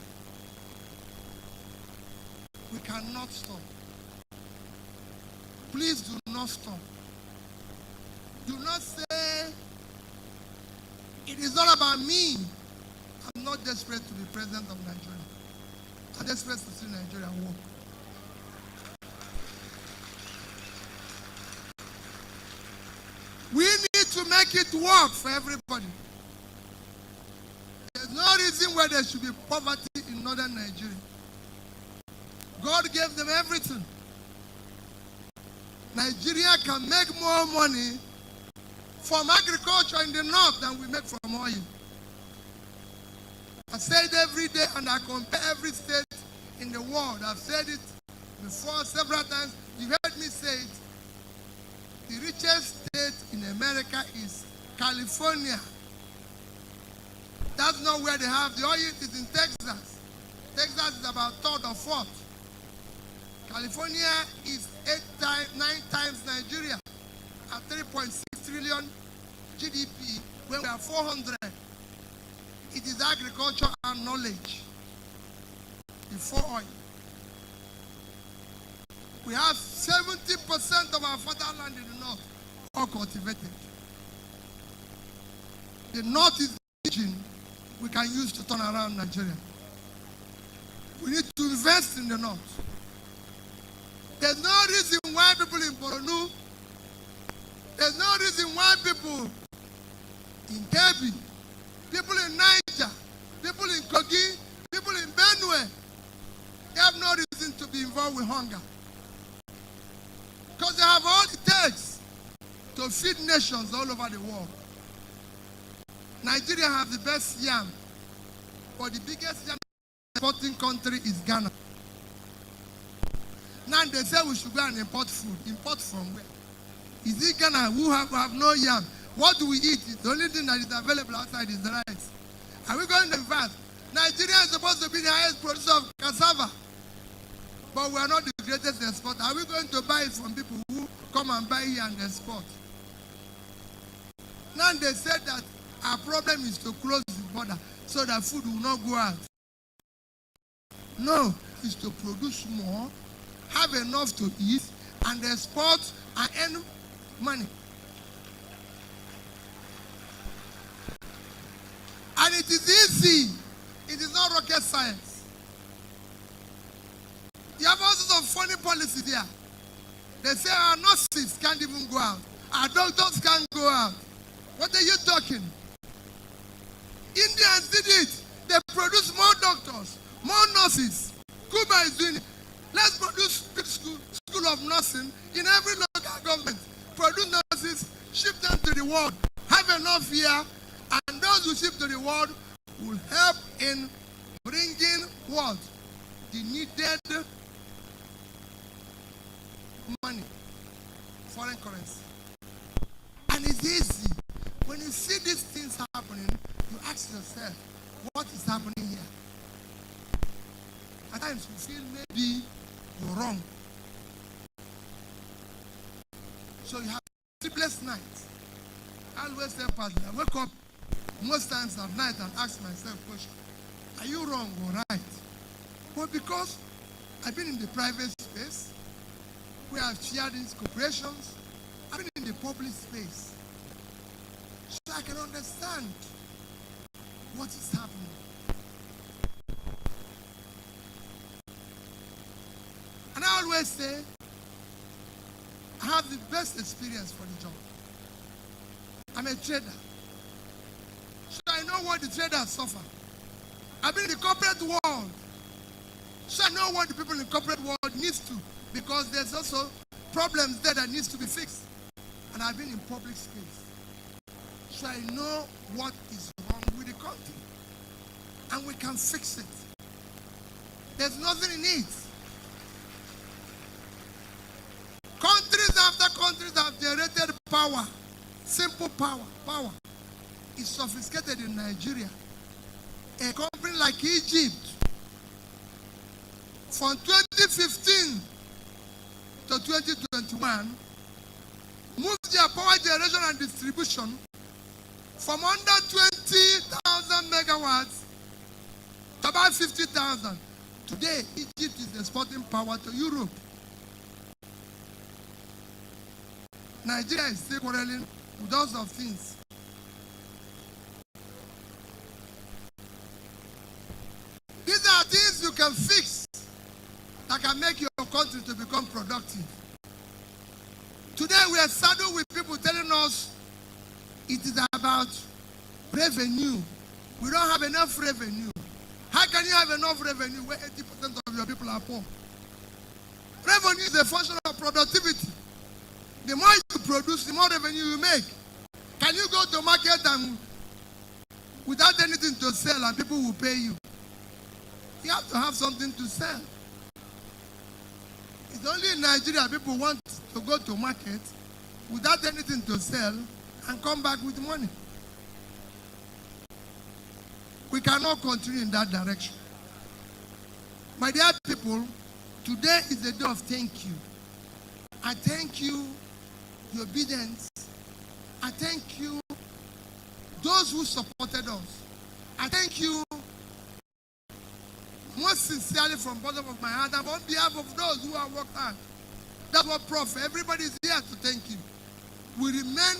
We cannot stop. Please do not stop. Do not say, it is not about me. I'm not desperate to be president of Nigeria. I'm desperate to see Nigeria work. We need to make it work for everybody. There's no reason why there should be poverty in northern Nigeria. God gave them everything. Nigeria can make more money from agriculture in the north than we make from oil. I say it every day and I compare every state in the world. I've said it before several times. You heard me say it. The richest state in America is California. That's not where they have the oil. It is in Texas. Texas is about third or fourth. California is 9 times Nigeria at 3.6 trillion GDP when we are 400. It is agriculture and knowledge before oil. We have 70% of our fertile land in the north all cultivated. The north is the region we can use to turn around Nigeria. We need to invest in the north. There's no reason why people in Borno, there's no reason why people in Kebbi, people in Niger, people in Kogi, people in Benue, they have no reason to be involved with hunger. Because they have all it takes to feed nations all over the world. Nigeria has the best yam, but the biggest yam exporting country is Ghana. Now they say we should go and import food. Import from where? Is it Ghana who have no yam? What do we eat? The only thing that is available outside is the rice. Are we going to invest? Nigeria is supposed to be the highest producer of cassava, but we are not the greatest exporter. Are we going to buy it from people who come and buy here and export? Now they said that our problem is to close the border so that food will not go out. No, it's to produce more, have enough to eat, and export and earn money. And it is easy. It is not rocket science. You have all sorts of funny policy there. They say our nurses can't even go out. Our doctors can't go out. What are you talking? Indians did it. They produce more doctors, more nurses. Cuba is doing it. Let's produce big school of nursing in every local government. Produce nurses, ship them to the world. Have enough here, and those who ship to the world will help in bringing what? The needed money, foreign currency. And it's easy. When you see these things happening, you ask yourself, what is happening here? At times you feel maybe you're wrong. So you have sleepless nights. I always tell Pastor, I wake up most times at night and ask myself question, are you wrong or right? But because I've been in the private space, where I've shared these corporations, I've been in the public space. So I can understand what is happening. And I always say, I have the best experience for the job. I'm a trader. So I know what the traders suffer. I've been in the corporate world. So I know what the people in the corporate world needs to, because there's also problems there that needs to be fixed. And I've been in public space. So I know what is wrong with the country. And we can fix it. There's nothing in it. Countries after countries have generated power, simple power. It's sophisticated in Nigeria. A company like Egypt, from 2015 to 2021, moved their power generation and distribution from under 20,000 megawatts to about 50,000. Today, Egypt is exporting power to Europe. Nigeria is still quarreling with all sorts of things. These are things you can fix that can make your country to become productive. Today we are saddled with people telling us it is about revenue. We don't have enough revenue. How can you have enough revenue where 80% of your people are poor? Revenue is a function of productivity. The more you produce, the more revenue you make. Can you go to market and without anything to sell and people will pay you? You have to have something to sell. It's only in Nigeria people want to go to market without anything to sell and come back with money. We cannot continue in that direction. My dear people, today is a day of thank you. I thank you, your obedience. I thank you, those who supported us. I thank you most sincerely from the bottom of my heart and on behalf of those who have worked hard. That's what Prof. Everybody is here to thank you. We remain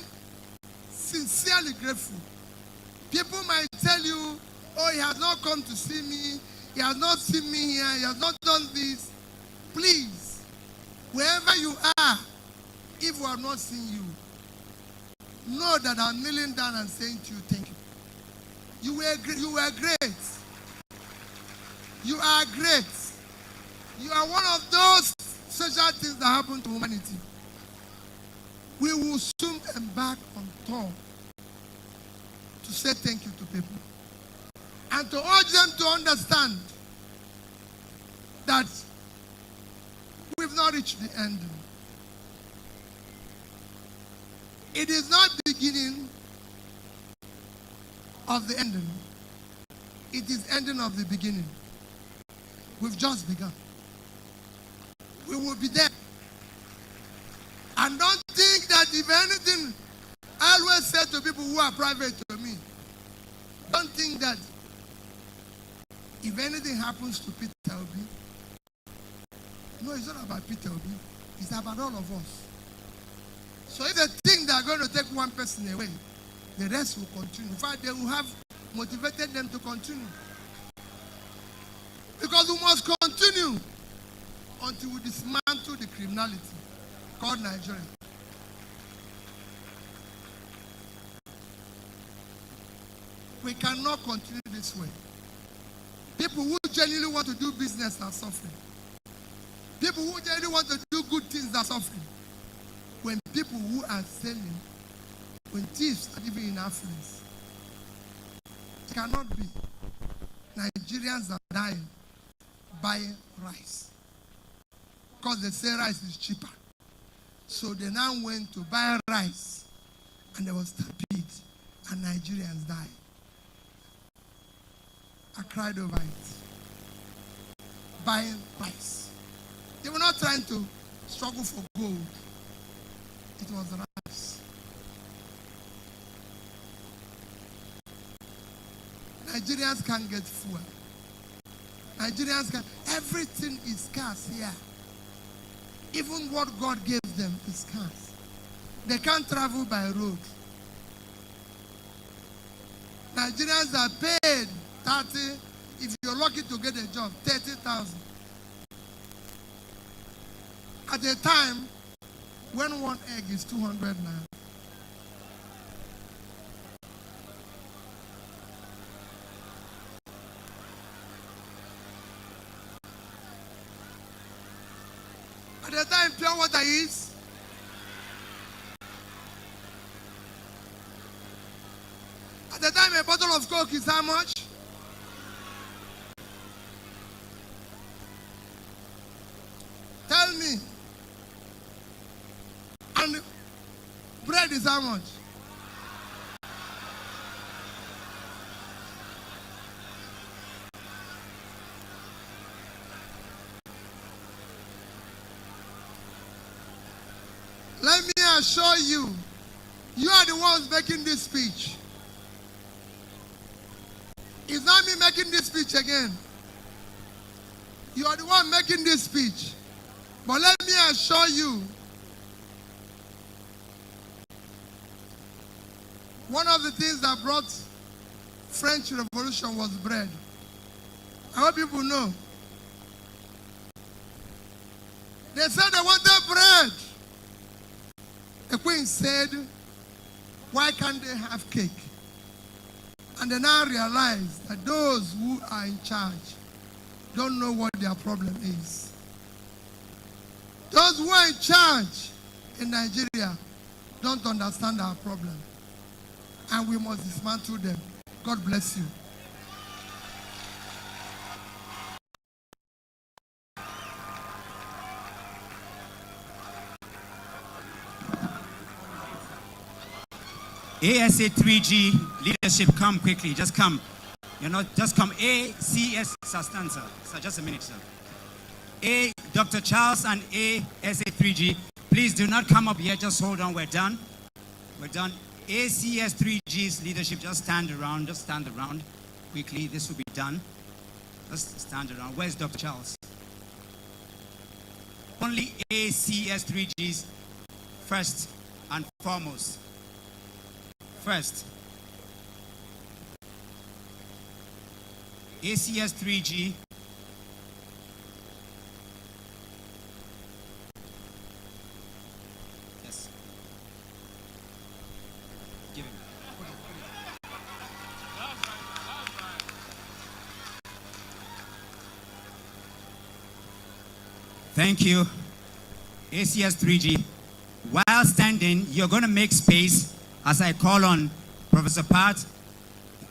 sincerely grateful. People might tell you, oh, he has not come to see me, he has not seen me here, he has not done this. Please, wherever you are, if we have not seen you, know that I'm kneeling down and saying to you, thank you. You were great. You are great. You are one of those social things that happen to humanity. We will soon embark on tour to say thank you to people and to urge them to understand that we've not reached the end. It is not the beginning of the ending. It is ending of the beginning. We've just begun. We will be there. And don't think that if anything, I always say to people who are private to me, don't think that if anything happens to Peter Obi, no, it's not about Peter Obi. It's about all of us. So if they think they're going to take one person away, the rest will continue. In fact, they will have motivated them to continue. Because we must continue until we dismantle the criminality called Nigeria. We cannot continue this way. People who genuinely want to do business are suffering. People who genuinely want to do good things are suffering. When people who are selling, when thieves are living in affluence, it cannot be. Nigerians are dying buying rice because they say rice is cheaper. So they now went to buy rice and there was stampede and Nigerians died. I cried over it. Buying rice. They were not trying to struggle for gold. It was rice. Nigerians can't get fuel. Nigerians can. Everything is scarce here. Even what God gave them is scarce. They can't travel by road. Nigerians are paid 30, if you're lucky to get a job, 30,000. At a time when one egg is 200 now. At the time pure water is at the time a bottle of Coke is how much? And bread is how much? Let me assure you, you are the ones making this speech. It's not me making this speech again. You are the one making this speech. But let me assure you, one of the things that brought French Revolution was bread. I hope people know. They said they wanted bread. The queen said, why can't they have cake? And they now realize that those who are in charge don't know what their problem is. Those who are in charge in Nigeria don't understand our problem. And we must dismantle them. God bless you. ASA 3G leadership, come quickly. Just come. Just come. ACS Sastanza. So just a minute, sir. Dr. Charles and ASA 3G, please do not come up yet. Just hold on. We're done. We're done. ACS 3G's leadership, just stand around. Just stand around quickly. This will be done. Just stand around. Where's Dr. Charles? Only ACS 3G's first and foremost. First, ACS 3G. Yes. Give him. Thank you. ACS 3G. While standing, you're going to make space as I call on Professor Pat,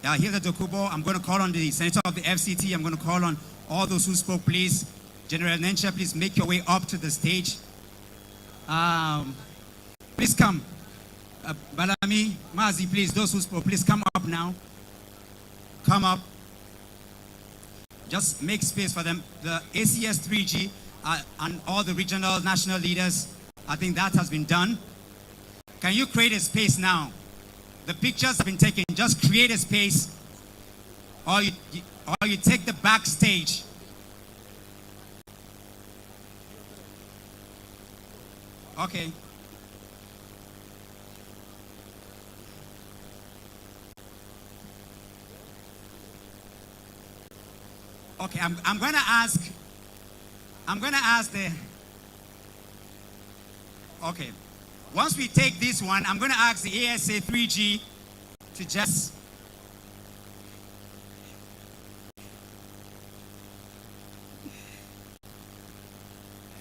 Hilda Dokubo. I'm going to call on the Senator of the FCT. I'm going to call on all those who spoke, please. General Nencha, please make your way up to the stage. Please come. Balami, Mazi, please, those who spoke, please come up now. Come up. Just make space for them. The ACS 3G and all the regional, national leaders, I think that has been done. Can you create a space now? The pictures have been taken. Just create a space. Or you take the backstage. Okay. Okay, I'm going to ask the, okay. Once we take this one, I'm going to ask the ASA 3G to just,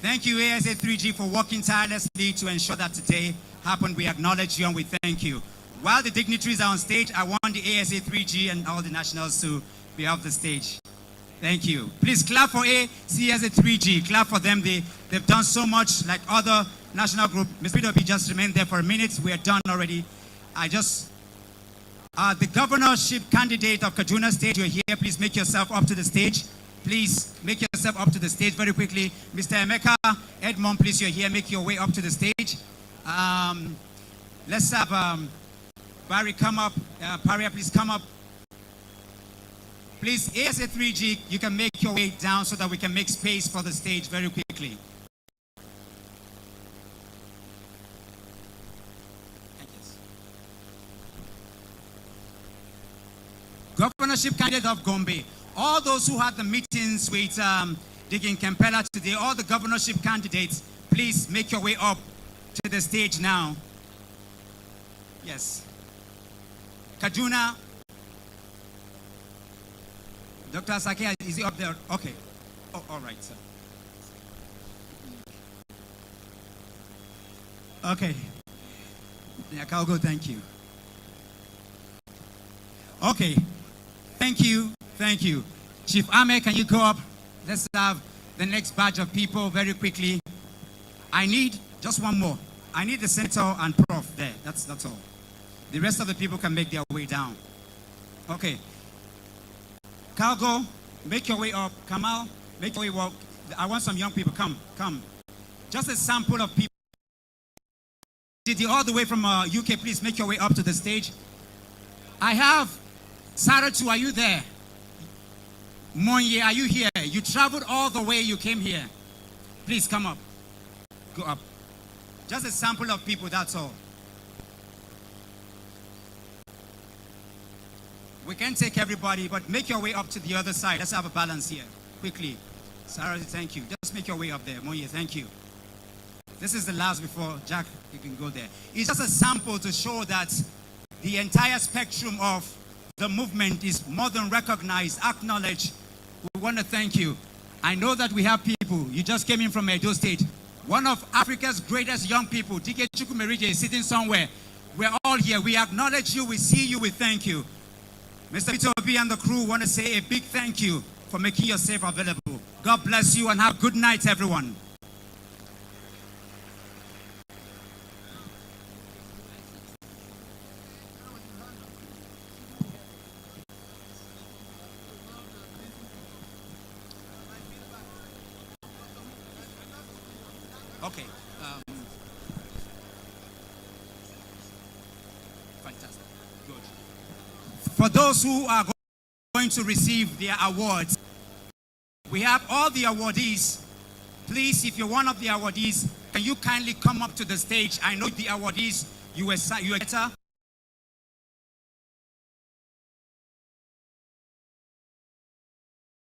thank you ASA 3G for working tirelessly to ensure that today happened. We acknowledge you and we thank you. While the dignitaries are on stage, I want the ASA 3G and all the nationals to be off the stage. Thank you. Please clap for ACSA 3G. Clap for them. They've done so much like other national group. Ms. P, just remain there for a minute. We are done already. The governorship candidate of Kaduna State, you're here. Please make yourself up to the stage. Please make yourself up to the stage very quickly. Mr. Emeka Edmond, please, you're here. Make your way up to the stage. Let's have Barry come up. Paria, please come up. Please, ASA 3G, you can make your way down so that we can make space for the stage very quickly. Governorship candidate of Gombe, all those who had the meetings with Digging Kampala today, all the governorship candidates, please make your way up to the stage now. Yes. Kaduna. Dr. Sakia, is he up there? Okay. Oh, all right, sir. Okay. Yakalgo, thank you. Okay. Thank you. Thank you. Chief Ame, can you go up? Let's have the next batch of people very quickly. I need just one more. I need the senator and prof there. That's all. The rest of the people can make their way down. Okay. Cargo, make your way up. Kamal, make your way up. I want some young people. Come. Just a sample of people. Did all the way from UK, please make your way up to the stage. I have Saratu, are you there? Monye, are you here? You traveled all the way, you came here. Please come up. Go up. Just a sample of people, that's all. We can't take everybody, but make your way up to the other side. Let's have a balance here. Quickly. Saratu, thank you. Just make your way up there. Monye, thank you. This is the last before Jack, you can go there. It's just a sample to show that the entire spectrum of the movement is more than recognized, acknowledged. We want to thank you. I know that we have people. You just came in from Edo State. One of Africa's greatest young people, Dike Chukwumerije, is sitting somewhere. We're all here. We acknowledge you. We see you. We thank you. Mr. Utomi and the crew want to say a big thank you for making yourself available. God bless you and have a good night, everyone. Okay. Fantastic. Good. For those who are going to receive their awards, we have all the awardees. Please, if you're one of the awardees, can you kindly come up to the stage? I know the awardees, you were better.